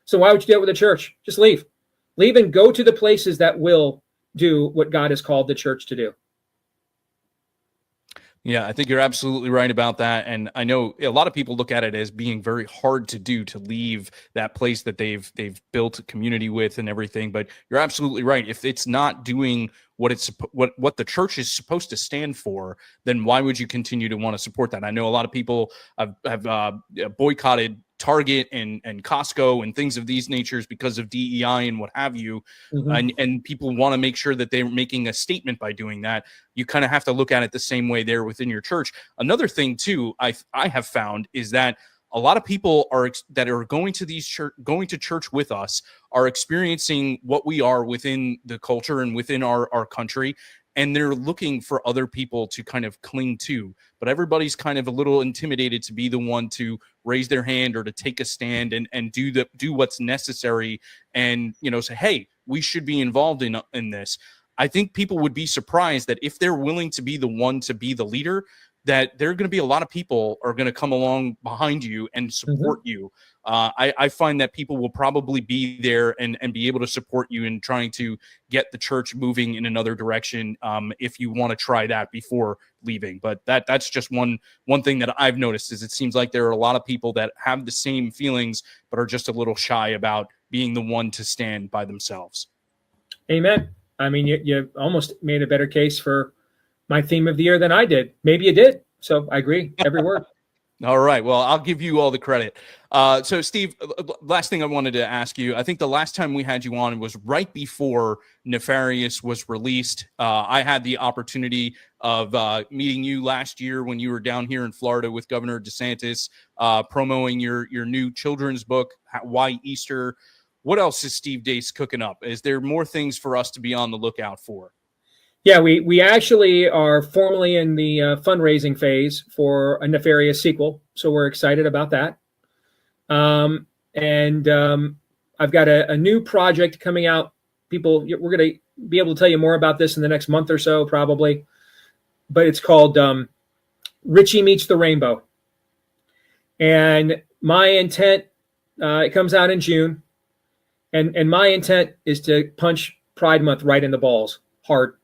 So why would you do it with the church? Just leave. Leave and go to the places that will do what God has called the church to do. Yeah, I think you're absolutely right about that. And I know a lot of people look at it as being very hard to do, to leave that place that they've built a community with and everything. But you're absolutely right. If it's not doing what the church is supposed to stand for, then why would you continue to want to support that? I know a lot of people have boycotted Target and Costco and things of these natures because of DEI and what have you. Mm-hmm. And people want to make sure that they're making a statement by doing that. You kind of have to look at it the same way there within your church. Another thing too, I have found is that a lot of people that are going to church with us are experiencing what we are within the culture and within our country. And they're looking for other people to kind of cling to, but everybody's kind of a little intimidated to be the one to raise their hand or to take a stand and do what's necessary and, say, hey, we should be involved in this. I think people would be surprised that if they're willing to be the one to be the leader, that there are going to be a lot of people are going to come along behind you and support you. I find that people will probably be there and be able to support you in trying to get the church moving in another direction, if you want to try that before leaving. But that's just one thing that I've noticed is it seems like there are a lot of people that have the same feelings but are just a little shy about being the one to stand by themselves. Amen. I mean, you almost made a better case for my theme of the year than I did. Maybe you did. So I agree. Every word. All right. Well, I'll give you all the credit. So, Steve, last thing I wanted to ask you, I think the last time we had you on was right before Nefarious was released. I had the opportunity of meeting you last year when you were down here in Florida with Governor DeSantis, promoting your new children's book, Why Easter. What else is Steve Deace cooking up? Is there more things for us to be on the lookout for? Yeah, we actually are formally in the fundraising phase for a Nefarious sequel, so we're excited about that. And I've got a new project coming out. We're going to be able to tell you more about this in the next month or so, probably. But it's called Richie Meets the Rainbow. And my intent, it comes out in June, and my intent is to punch Pride Month right in the balls, hard.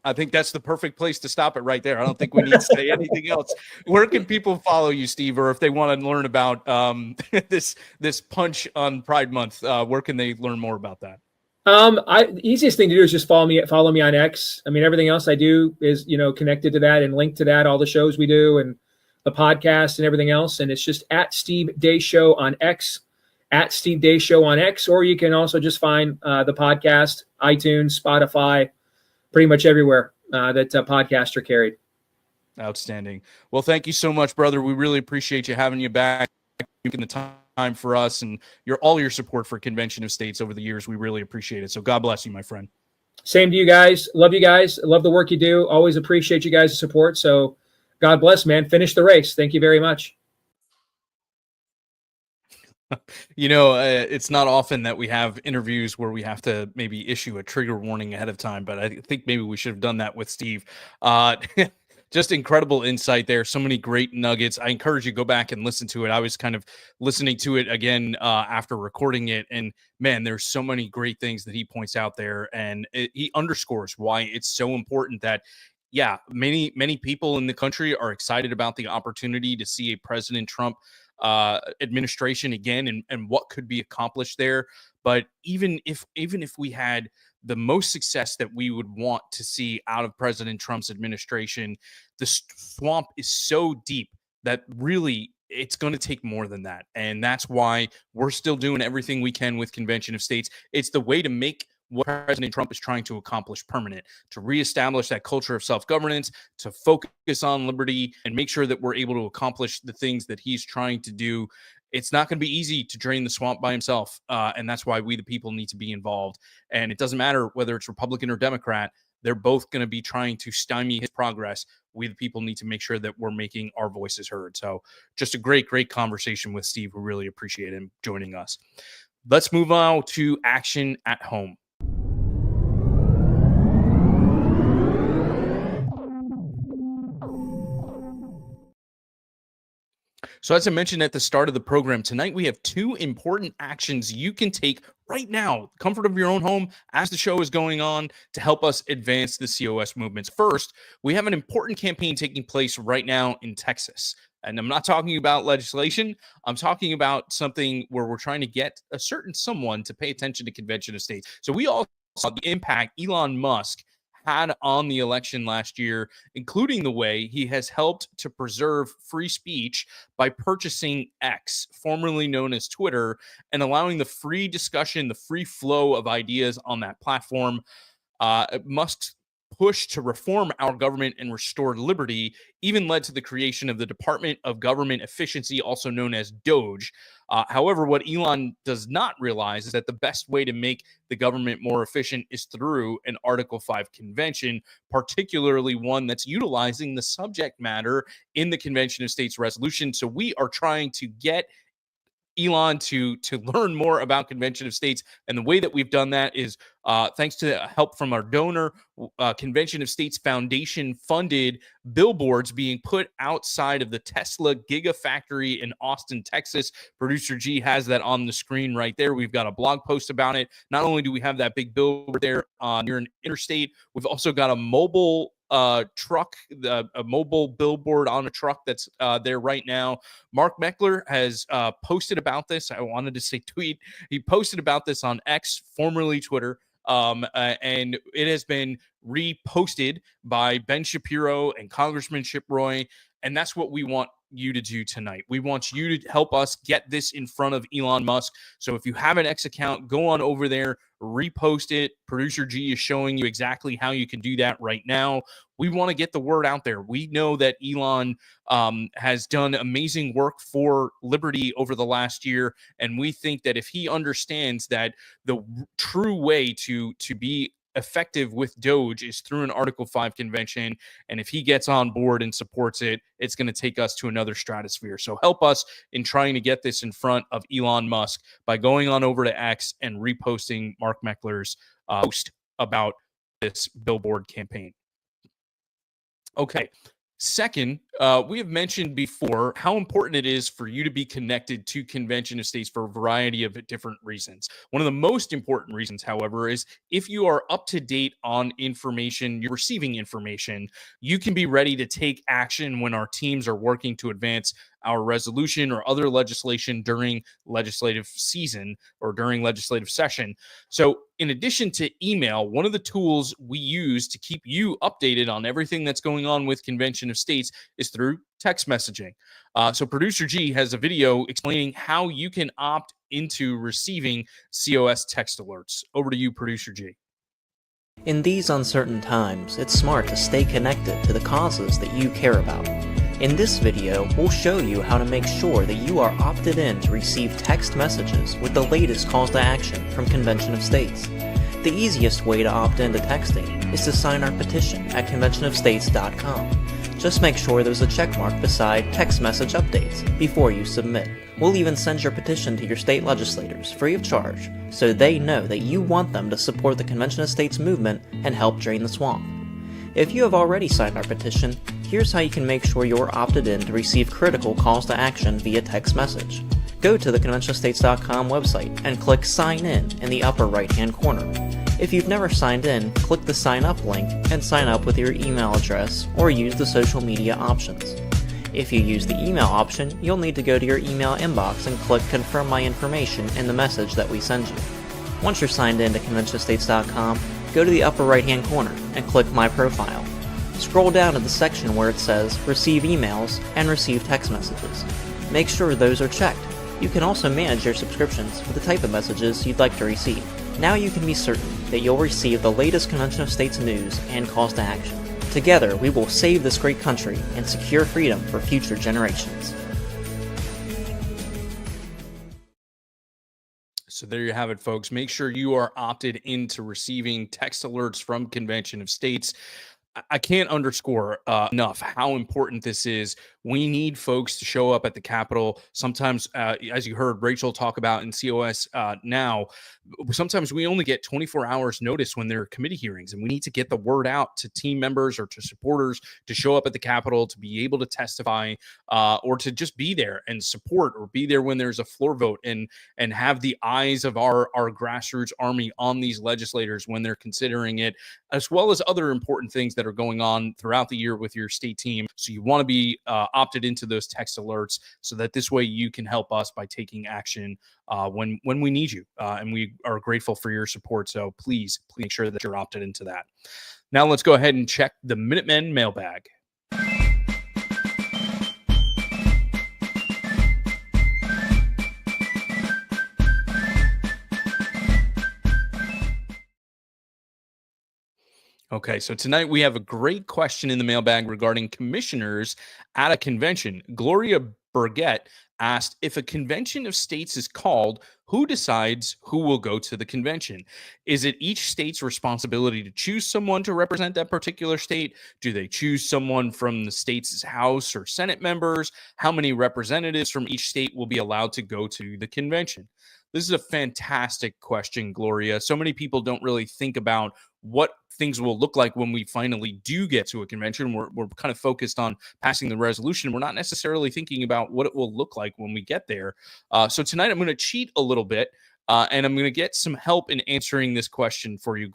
I think that's the perfect place to stop it right there. I don't think we need to say anything else. Where can people follow you, Steve, or if they want to learn about this punch on Pride Month, where can they learn more about that? The easiest thing to do is just follow me on X. I mean, everything else I do is, connected to that and linked to that, all the shows we do and the podcast and everything else. And it's just at Steve Deace Show on X, at Steve Deace Show on X, or you can also just find the podcast, iTunes, Spotify, pretty much everywhere that podcasts are carried. Outstanding. Well, thank you so much, brother. We really appreciate you having you back, taking the time for us, and all your support for Convention of States over the years. We really appreciate it. So God bless you, my friend. Same to you guys. Love you guys. Love the work you do. Always appreciate you guys' support. So God bless, man. Finish the race. Thank you very much. It's not often that we have interviews where we have to maybe issue a trigger warning ahead of time, but I think maybe we should have done that with Steve. Just incredible insight there. So many great nuggets. I encourage you to go back and listen to it. I was kind of listening to it again after recording it, and man, there's so many great things that he points out there, and he underscores why it's so important that many people in the country are excited about the opportunity to see a President Trump administration again and what could be accomplished there. But even if we had the most success that we would want to see out of President Trump's administration, the swamp is so deep that really it's going to take more than that. And that's why we're still doing everything we can with Convention of States. It's the way to make what President Trump is trying to accomplish permanent, to reestablish that culture of self-governance, to focus on liberty, and make sure that we're able to accomplish the things that he's trying to do. It's not going to be easy to drain the swamp by himself, and that's why we, the people, need to be involved. And it doesn't matter whether it's Republican or Democrat. They're both going to be trying to stymie his progress. We, the people, need to make sure that we're making our voices heard. So just a great conversation with Steve. We really appreciate him joining us. Let's move on to action at home. So as I mentioned at the start of the program, tonight we have two important actions you can take right now, comfort of your own home, as the show is going on, to help us advance the COS movements. First, we have an important campaign taking place right now in Texas. And I'm not talking about legislation. I'm talking about something where we're trying to get a certain someone to pay attention to Convention of States. So we all saw the impact Elon Musk had on the election last year, including the way he has helped to preserve free speech by purchasing X, formerly known as Twitter, and allowing the free discussion, the free flow of ideas on that platform. Musk's push to reform our government and restore liberty even led to the creation of the Department of Government Efficiency, also known as DOGE. However, what Elon does not realize is that the best way to make the government more efficient is through an Article 5 convention, particularly one that's utilizing the subject matter in the Convention of States resolution. So we are trying to get Elon to learn more about Convention of States. And the way that we've done that is thanks to help from our donor. Convention of States Foundation funded billboards being put outside of the Tesla Gigafactory in Austin, Texas. Producer G has that on the screen right there. We've got a blog post about it. Not only do we have that big billboard there near an interstate, we've also got a mobile truck, a mobile billboard on a truck that's there right now. Mark Meckler has posted about this. I wanted to say tweet. He posted about this on X, formerly Twitter. And it has been reposted by Ben Shapiro and Congressman Chip Roy. And that's what we want you to do tonight. We want you to help us get this in front of Elon Musk. So if you have an X account, go on over there, repost it. Producer G is showing you exactly how you can do that right now. We want to get the word out there. We know that Elon has done amazing work for liberty over the last year, and we think that if he understands that the true way to be effective with Doge is through an Article 5 convention, and if he gets on board and supports it, it's going to take us to another stratosphere. So help us in trying to get this in front of Elon Musk by going on over to X and reposting Mark Meckler's post about this billboard campaign. Okay. Second, we have mentioned before how important it is for you to be connected to Convention of States for a variety of different reasons. One of the most important reasons, however, is if you are up to date on information, you're receiving information, you can be ready to take action when our teams are working to advance our resolution or other legislation during legislative season or during legislative session. So in addition to email, one of the tools we use to keep you updated on everything that's going on with Convention of States is through text messaging. So Producer G has a video explaining how you can opt into receiving COS text alerts. Over to you, Producer G. In these uncertain times, it's smart to stay connected to the causes that you care about. In this video, we'll show you how to make sure that you are opted in to receive text messages with the latest calls to action from Convention of States. The easiest way to opt into texting is to sign our petition at conventionofstates.com. Just make sure there's a checkmark beside text message updates before you submit. We'll even send your petition to your state legislators free of charge, so they know that you want them to support the Convention of States movement and help drain the swamp. If you have already signed our petition, here's how you can make sure you're opted in to receive critical calls to action via text message. Go to the conventionofstates.com website and click Sign In the upper right-hand corner. If you've never signed in, click the Sign Up link and sign up with your email address or use the social media options. If you use the email option, you'll need to go to your email inbox and click Confirm My Information in the message that we send you. Once you're signed in to conventionofstates.com, go to the upper right-hand corner and click My Profile. Scroll down to the section where it says Receive Emails and Receive Text Messages. Make sure those are checked. You can also manage your subscriptions for the type of messages you'd like to receive. Now you can be certain that you'll receive the latest Convention of States news and calls to action. Together, we will save this great country and secure freedom for future generations. So there you have it, folks. Make sure you are opted into receiving text alerts from Convention of States. I can't underscore enough how important this is. We need folks to show up at the Capitol. Sometimes, as you heard Rachel talk about in COS now, sometimes we only get 24 hours notice when there are committee hearings, and we need to get the word out to team members or to supporters to show up at the Capitol, to be able to testify or to just be there and support, or be there when there's a floor vote, and have the eyes of our grassroots army on these legislators when they're considering it, as well as other important things that are going on throughout the year with your state team. So you want to be opted into those text alerts so that this way you can help us by taking action when we need you. And we are grateful for your support. So please make sure that you're opted into that. Now let's go ahead and check the Minutemen mailbag. Okay, so tonight we have a great question in the mailbag regarding commissioners at a convention. Gloria Burgett asked, if a convention of states is called, who decides who will go to the convention? Is it each state's responsibility to choose someone to represent that particular state? Do they choose someone from the state's House or Senate members? How many representatives from each state will be allowed to go to the convention? This is a fantastic question, Gloria. So many people don't really think about what things will look like when we finally do get to a convention. We're kind of focused on passing the resolution. We're not necessarily thinking about what it will look like when we get there. So tonight I'm going to cheat a little bit, and I'm going to get some help in answering this question for you.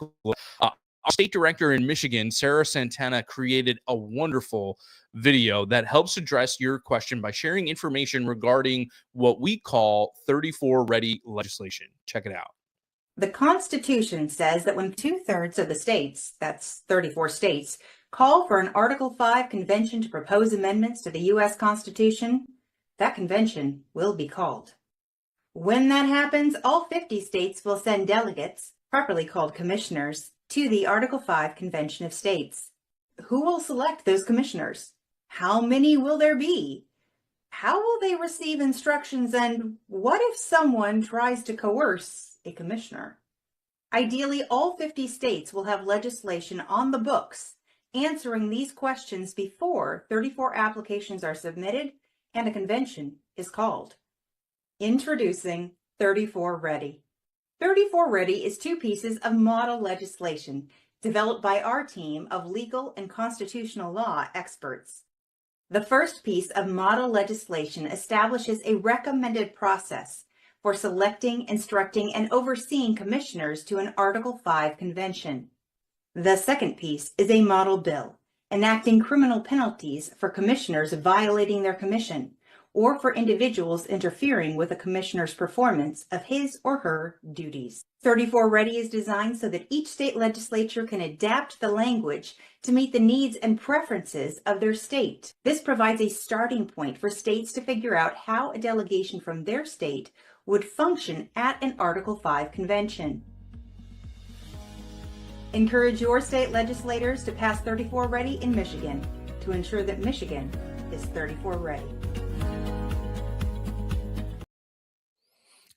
Our state director in Michigan, Sarah Santana, created a wonderful video that helps address your question by sharing information regarding what we call 34 ready legislation. Check it out. The Constitution says that when 2/3 of the states, that's 34 states, call for an Article 5 convention to propose amendments to the U.S. Constitution, that convention will be called. When that happens, all 50 states will send delegates, properly called commissioners, to the Article 5 Convention of States. Who will select those commissioners? How many will there be? How will they receive instructions? And what if someone tries to coerce a commissioner? Ideally, all 50 states will have legislation on the books answering these questions before 34 applications are submitted and a convention is called. Introducing 34 Ready. 34 Ready is 2 pieces of model legislation developed by our team of legal and constitutional law experts. The first piece of model legislation establishes a recommended process for selecting, instructing, and overseeing commissioners to an Article 5 convention. The second piece is a model bill enacting criminal penalties for commissioners violating their commission or for individuals interfering with a commissioner's performance of his or her duties. 34 Ready is designed so that each state legislature can adapt the language to meet the needs and preferences of their state. This provides a starting point for states to figure out how a delegation from their state would function at an Article 5 convention. Encourage your state legislators to pass 34 Ready in Michigan to ensure that Michigan is 34 Ready.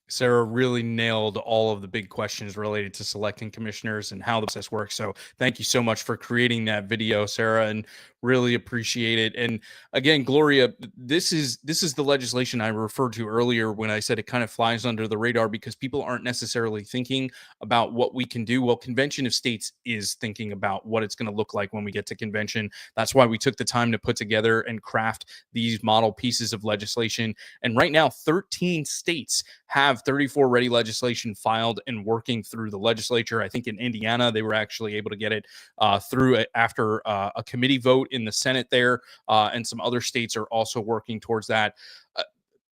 Sarah really nailed all of the big questions related to selecting commissioners and how the process works. So thank you so much for creating that video, Sarah, and really appreciate it. And again, Gloria, this is the legislation I referred to earlier when I said it kind of flies under the radar because people aren't necessarily thinking about what we can do. Well, Convention of States is thinking about what it's going to look like when we get to convention. That's why we took the time to put together and craft these model pieces of legislation. And right now, 13 states have 34 ready legislation filed and working through the legislature. I think in Indiana, they were actually able to get it through it after a committee vote in the Senate there, and some other states are also working towards that.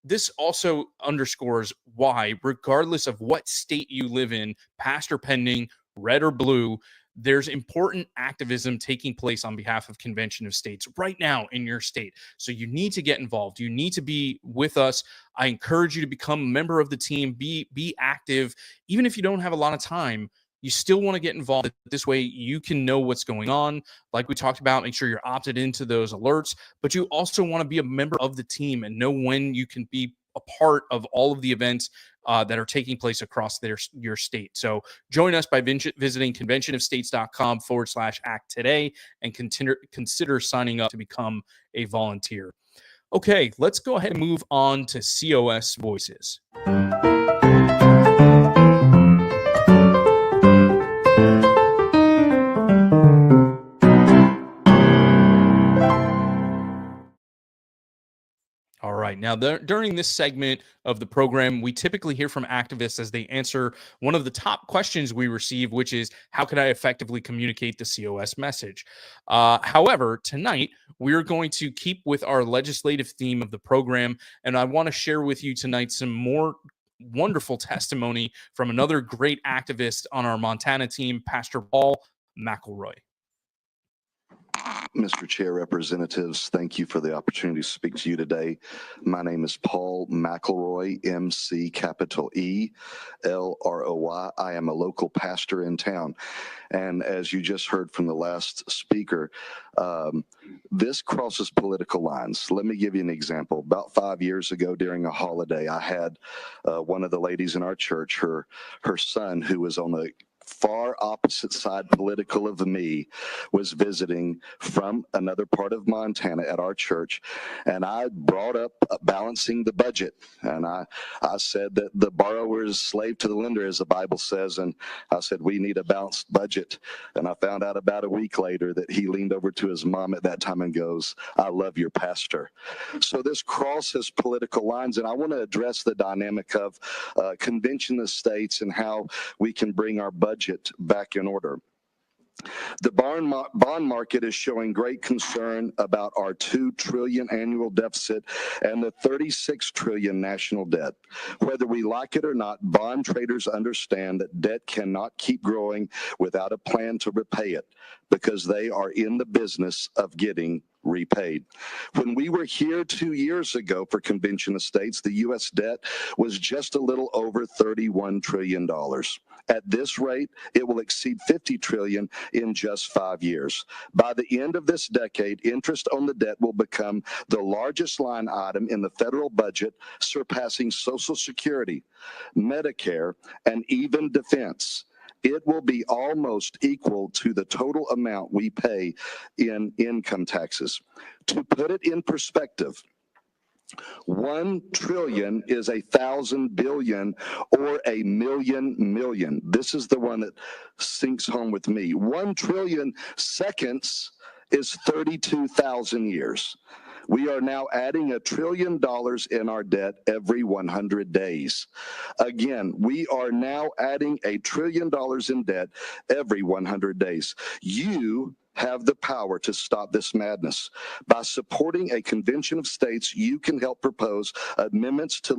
This also underscores why, regardless of what state you live in, past or pending, red or blue, there's important activism taking place on behalf of Convention of States right now in your state. So you need to get involved. You need to be with us. I encourage you to become a member of the team, be active. Even if you don't have a lot of time, you still want to get involved. This way you can know what's going on. Like we talked about, make sure you're opted into those alerts, but you also want to be a member of the team and know when you can be a part of all of the events that are taking place across your state. So join us by visiting conventionofstates.com/act today and consider signing up to become a volunteer. Okay, let's go ahead and move on to COS Voices. All right. Now, during this segment of the program, we typically hear from activists as they answer one of the top questions we receive, which is, how can I effectively communicate the COS message? However, tonight, we're going to keep with our legislative theme of the program, and I want to share with you tonight some more wonderful testimony from another great activist on our Montana team, Pastor Paul McElroy. Mr. Chair, Representatives, thank you for the opportunity to speak to you today. My name is Paul McElroy, MC capital E-L-R-O-Y. I am a local pastor in town. And as you just heard from the last speaker, this crosses political lines. Let me give you an example. About 5 years ago during a holiday, I had one of the ladies in our church, her son, who was on the far opposite side political of me, was visiting from another part of Montana at our church, and I brought up balancing the budget, and I said that the borrower is slave to the lender, as the Bible says, and I said we need a balanced budget, and I found out about a week later that he leaned over to his mom at that time and goes, "I love your pastor." So this crosses political lines, and I want to address the dynamic of convention of states and how we can bring our budget back in order. The bond market is showing great concern about our $2 trillion annual deficit and the $36 trillion national debt. Whether we like it or not, bond traders understand that debt cannot keep growing without a plan to repay it, because they are in the business of getting repaid. When we were here 2 years ago for Convention of States, the U.S. debt was just a little over $31 trillion. At this rate, it will exceed $50 trillion in just 5 years. By the end of this decade, interest on the debt will become the largest line item in the federal budget, surpassing Social Security, Medicare, and even defense. It will be almost equal to the total amount we pay in income taxes. To put it in perspective, 1 trillion is 1,000 billion or a million. This is the one that sinks home with me. 1 trillion seconds is 32,000 years. We are now adding $1 trillion in our debt every 100 days. Again, we are now adding $1 trillion in debt every 100 days. You have the power to stop this madness. By supporting a convention of states, you can help propose amendments to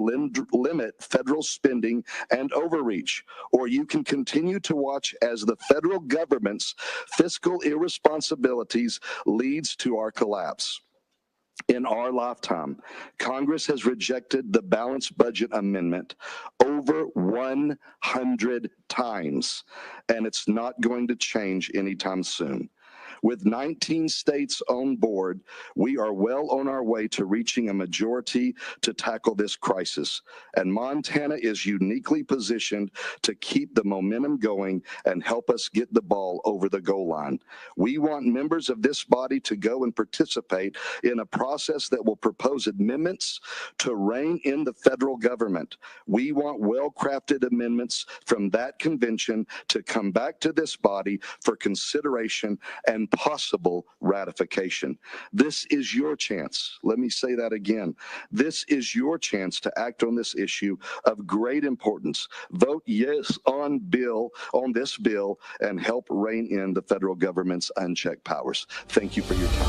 limit federal spending and overreach, or you can continue to watch as the federal government's fiscal irresponsibilities leads to our collapse. In our lifetime, Congress has rejected the balanced budget amendment over 100 times, and it's not going to change anytime soon. With 19 states on board, we are well on our way to reaching a majority to tackle this crisis. And Montana is uniquely positioned to keep the momentum going and help us get the ball over the goal line. We want members of this body to go and participate in a process that will propose amendments to rein in the federal government. We want well-crafted amendments from that convention to come back to this body for consideration and possible ratification. This is your chance. Let me say that again. This is your chance to act on this issue of great importance. Vote yes on this bill and help rein in the federal government's unchecked powers. Thank you for your time.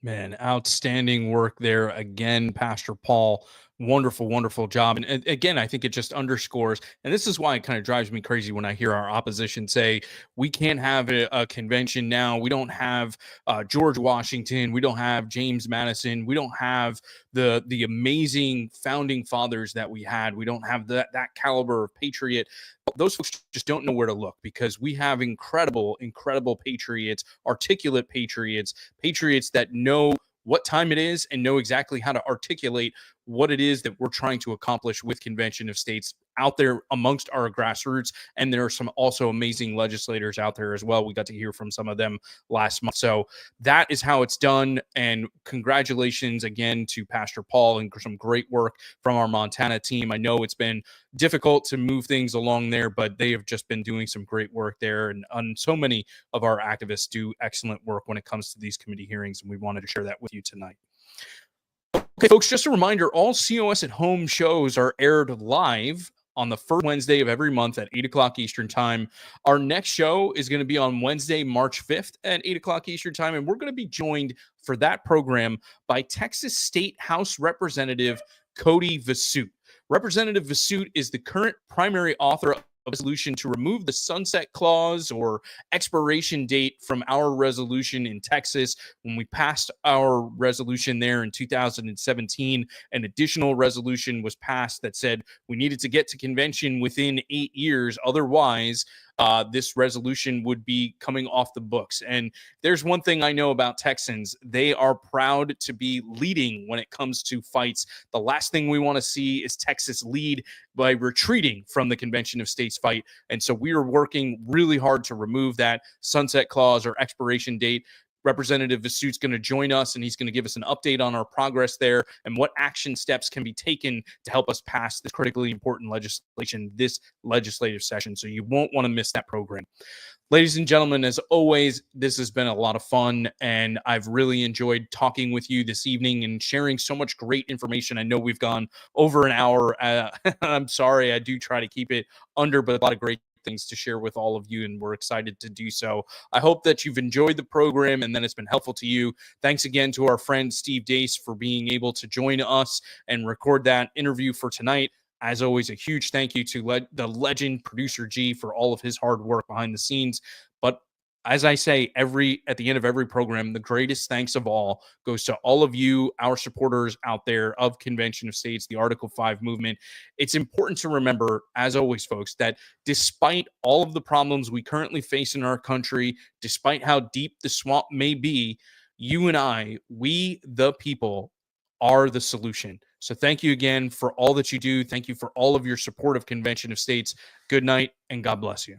Man, outstanding work there again, Pastor Paul. Wonderful job. And again, I think it just underscores, and this is why it kind of drives me crazy when I hear our opposition say, we can't have a convention now. We don't have George Washington. We don't have James Madison. We don't have the amazing founding fathers that we had. We don't have that caliber of patriot. Those folks just don't know where to look, because we have incredible patriots, articulate patriots that know what time it is and know exactly how to articulate what it is that we're trying to accomplish with Convention of States out there amongst our grassroots. And there are some also amazing legislators out there as well. We got to hear from some of them last month. So that is how it's done. And congratulations again to Pastor Paul, and some great work from our Montana team. I know it's been difficult to move things along there, but they have just been doing some great work there. And so many of our activists do excellent work when it comes to these committee hearings. And we wanted to share that with you tonight. Okay, folks, just a reminder, all COS at Home shows are aired live on the first Wednesday of every month at 8 o'clock Eastern Time. Our next show is going to be on Wednesday, March 5th at 8 o'clock Eastern Time, and we're going to be joined for that program by Texas State House Representative Cody Vasut. Representative Vasut is the current primary author a resolution to remove the sunset clause or expiration date from our resolution in Texas. When we passed our resolution there in 2017, an additional resolution was passed that said we needed to get to convention within 8 years. Otherwise, this resolution would be coming off the books. And there's one thing I know about Texans. They are proud to be leading when it comes to fights. The last thing we want to see is Texas lead by retreating from the Convention of States fight. And so we are working really hard to remove that sunset clause or expiration date. Representative Vasuit's going to join us, and he's going to give us an update on our progress there and what action steps can be taken to help us pass this critically important legislation this legislative session. So you won't want to miss that program. Ladies and gentlemen, as always, this has been a lot of fun, and I've really enjoyed talking with you this evening and sharing so much great information. I know we've gone over an hour. I'm sorry, I do try to keep it under, but a lot of great things to share with all of you, and we're excited to do so. I hope that you've enjoyed the program and that it's been helpful to you. Thanks again to our friend Steve Deace for being able to join us and record that interview for tonight. As always, a huge thank you to the legend producer G for all of his hard work behind the scenes. But as I say at the end of every program, the greatest thanks of all goes to all of you, our supporters out there of Convention of States, the Article 5 movement. It's important to remember, as always, folks, that despite all of the problems we currently face in our country, despite how deep the swamp may be, you and I, we the people, are the solution. So thank you again for all that you do. Thank you for all of your support of Convention of States. Good night, and God bless you.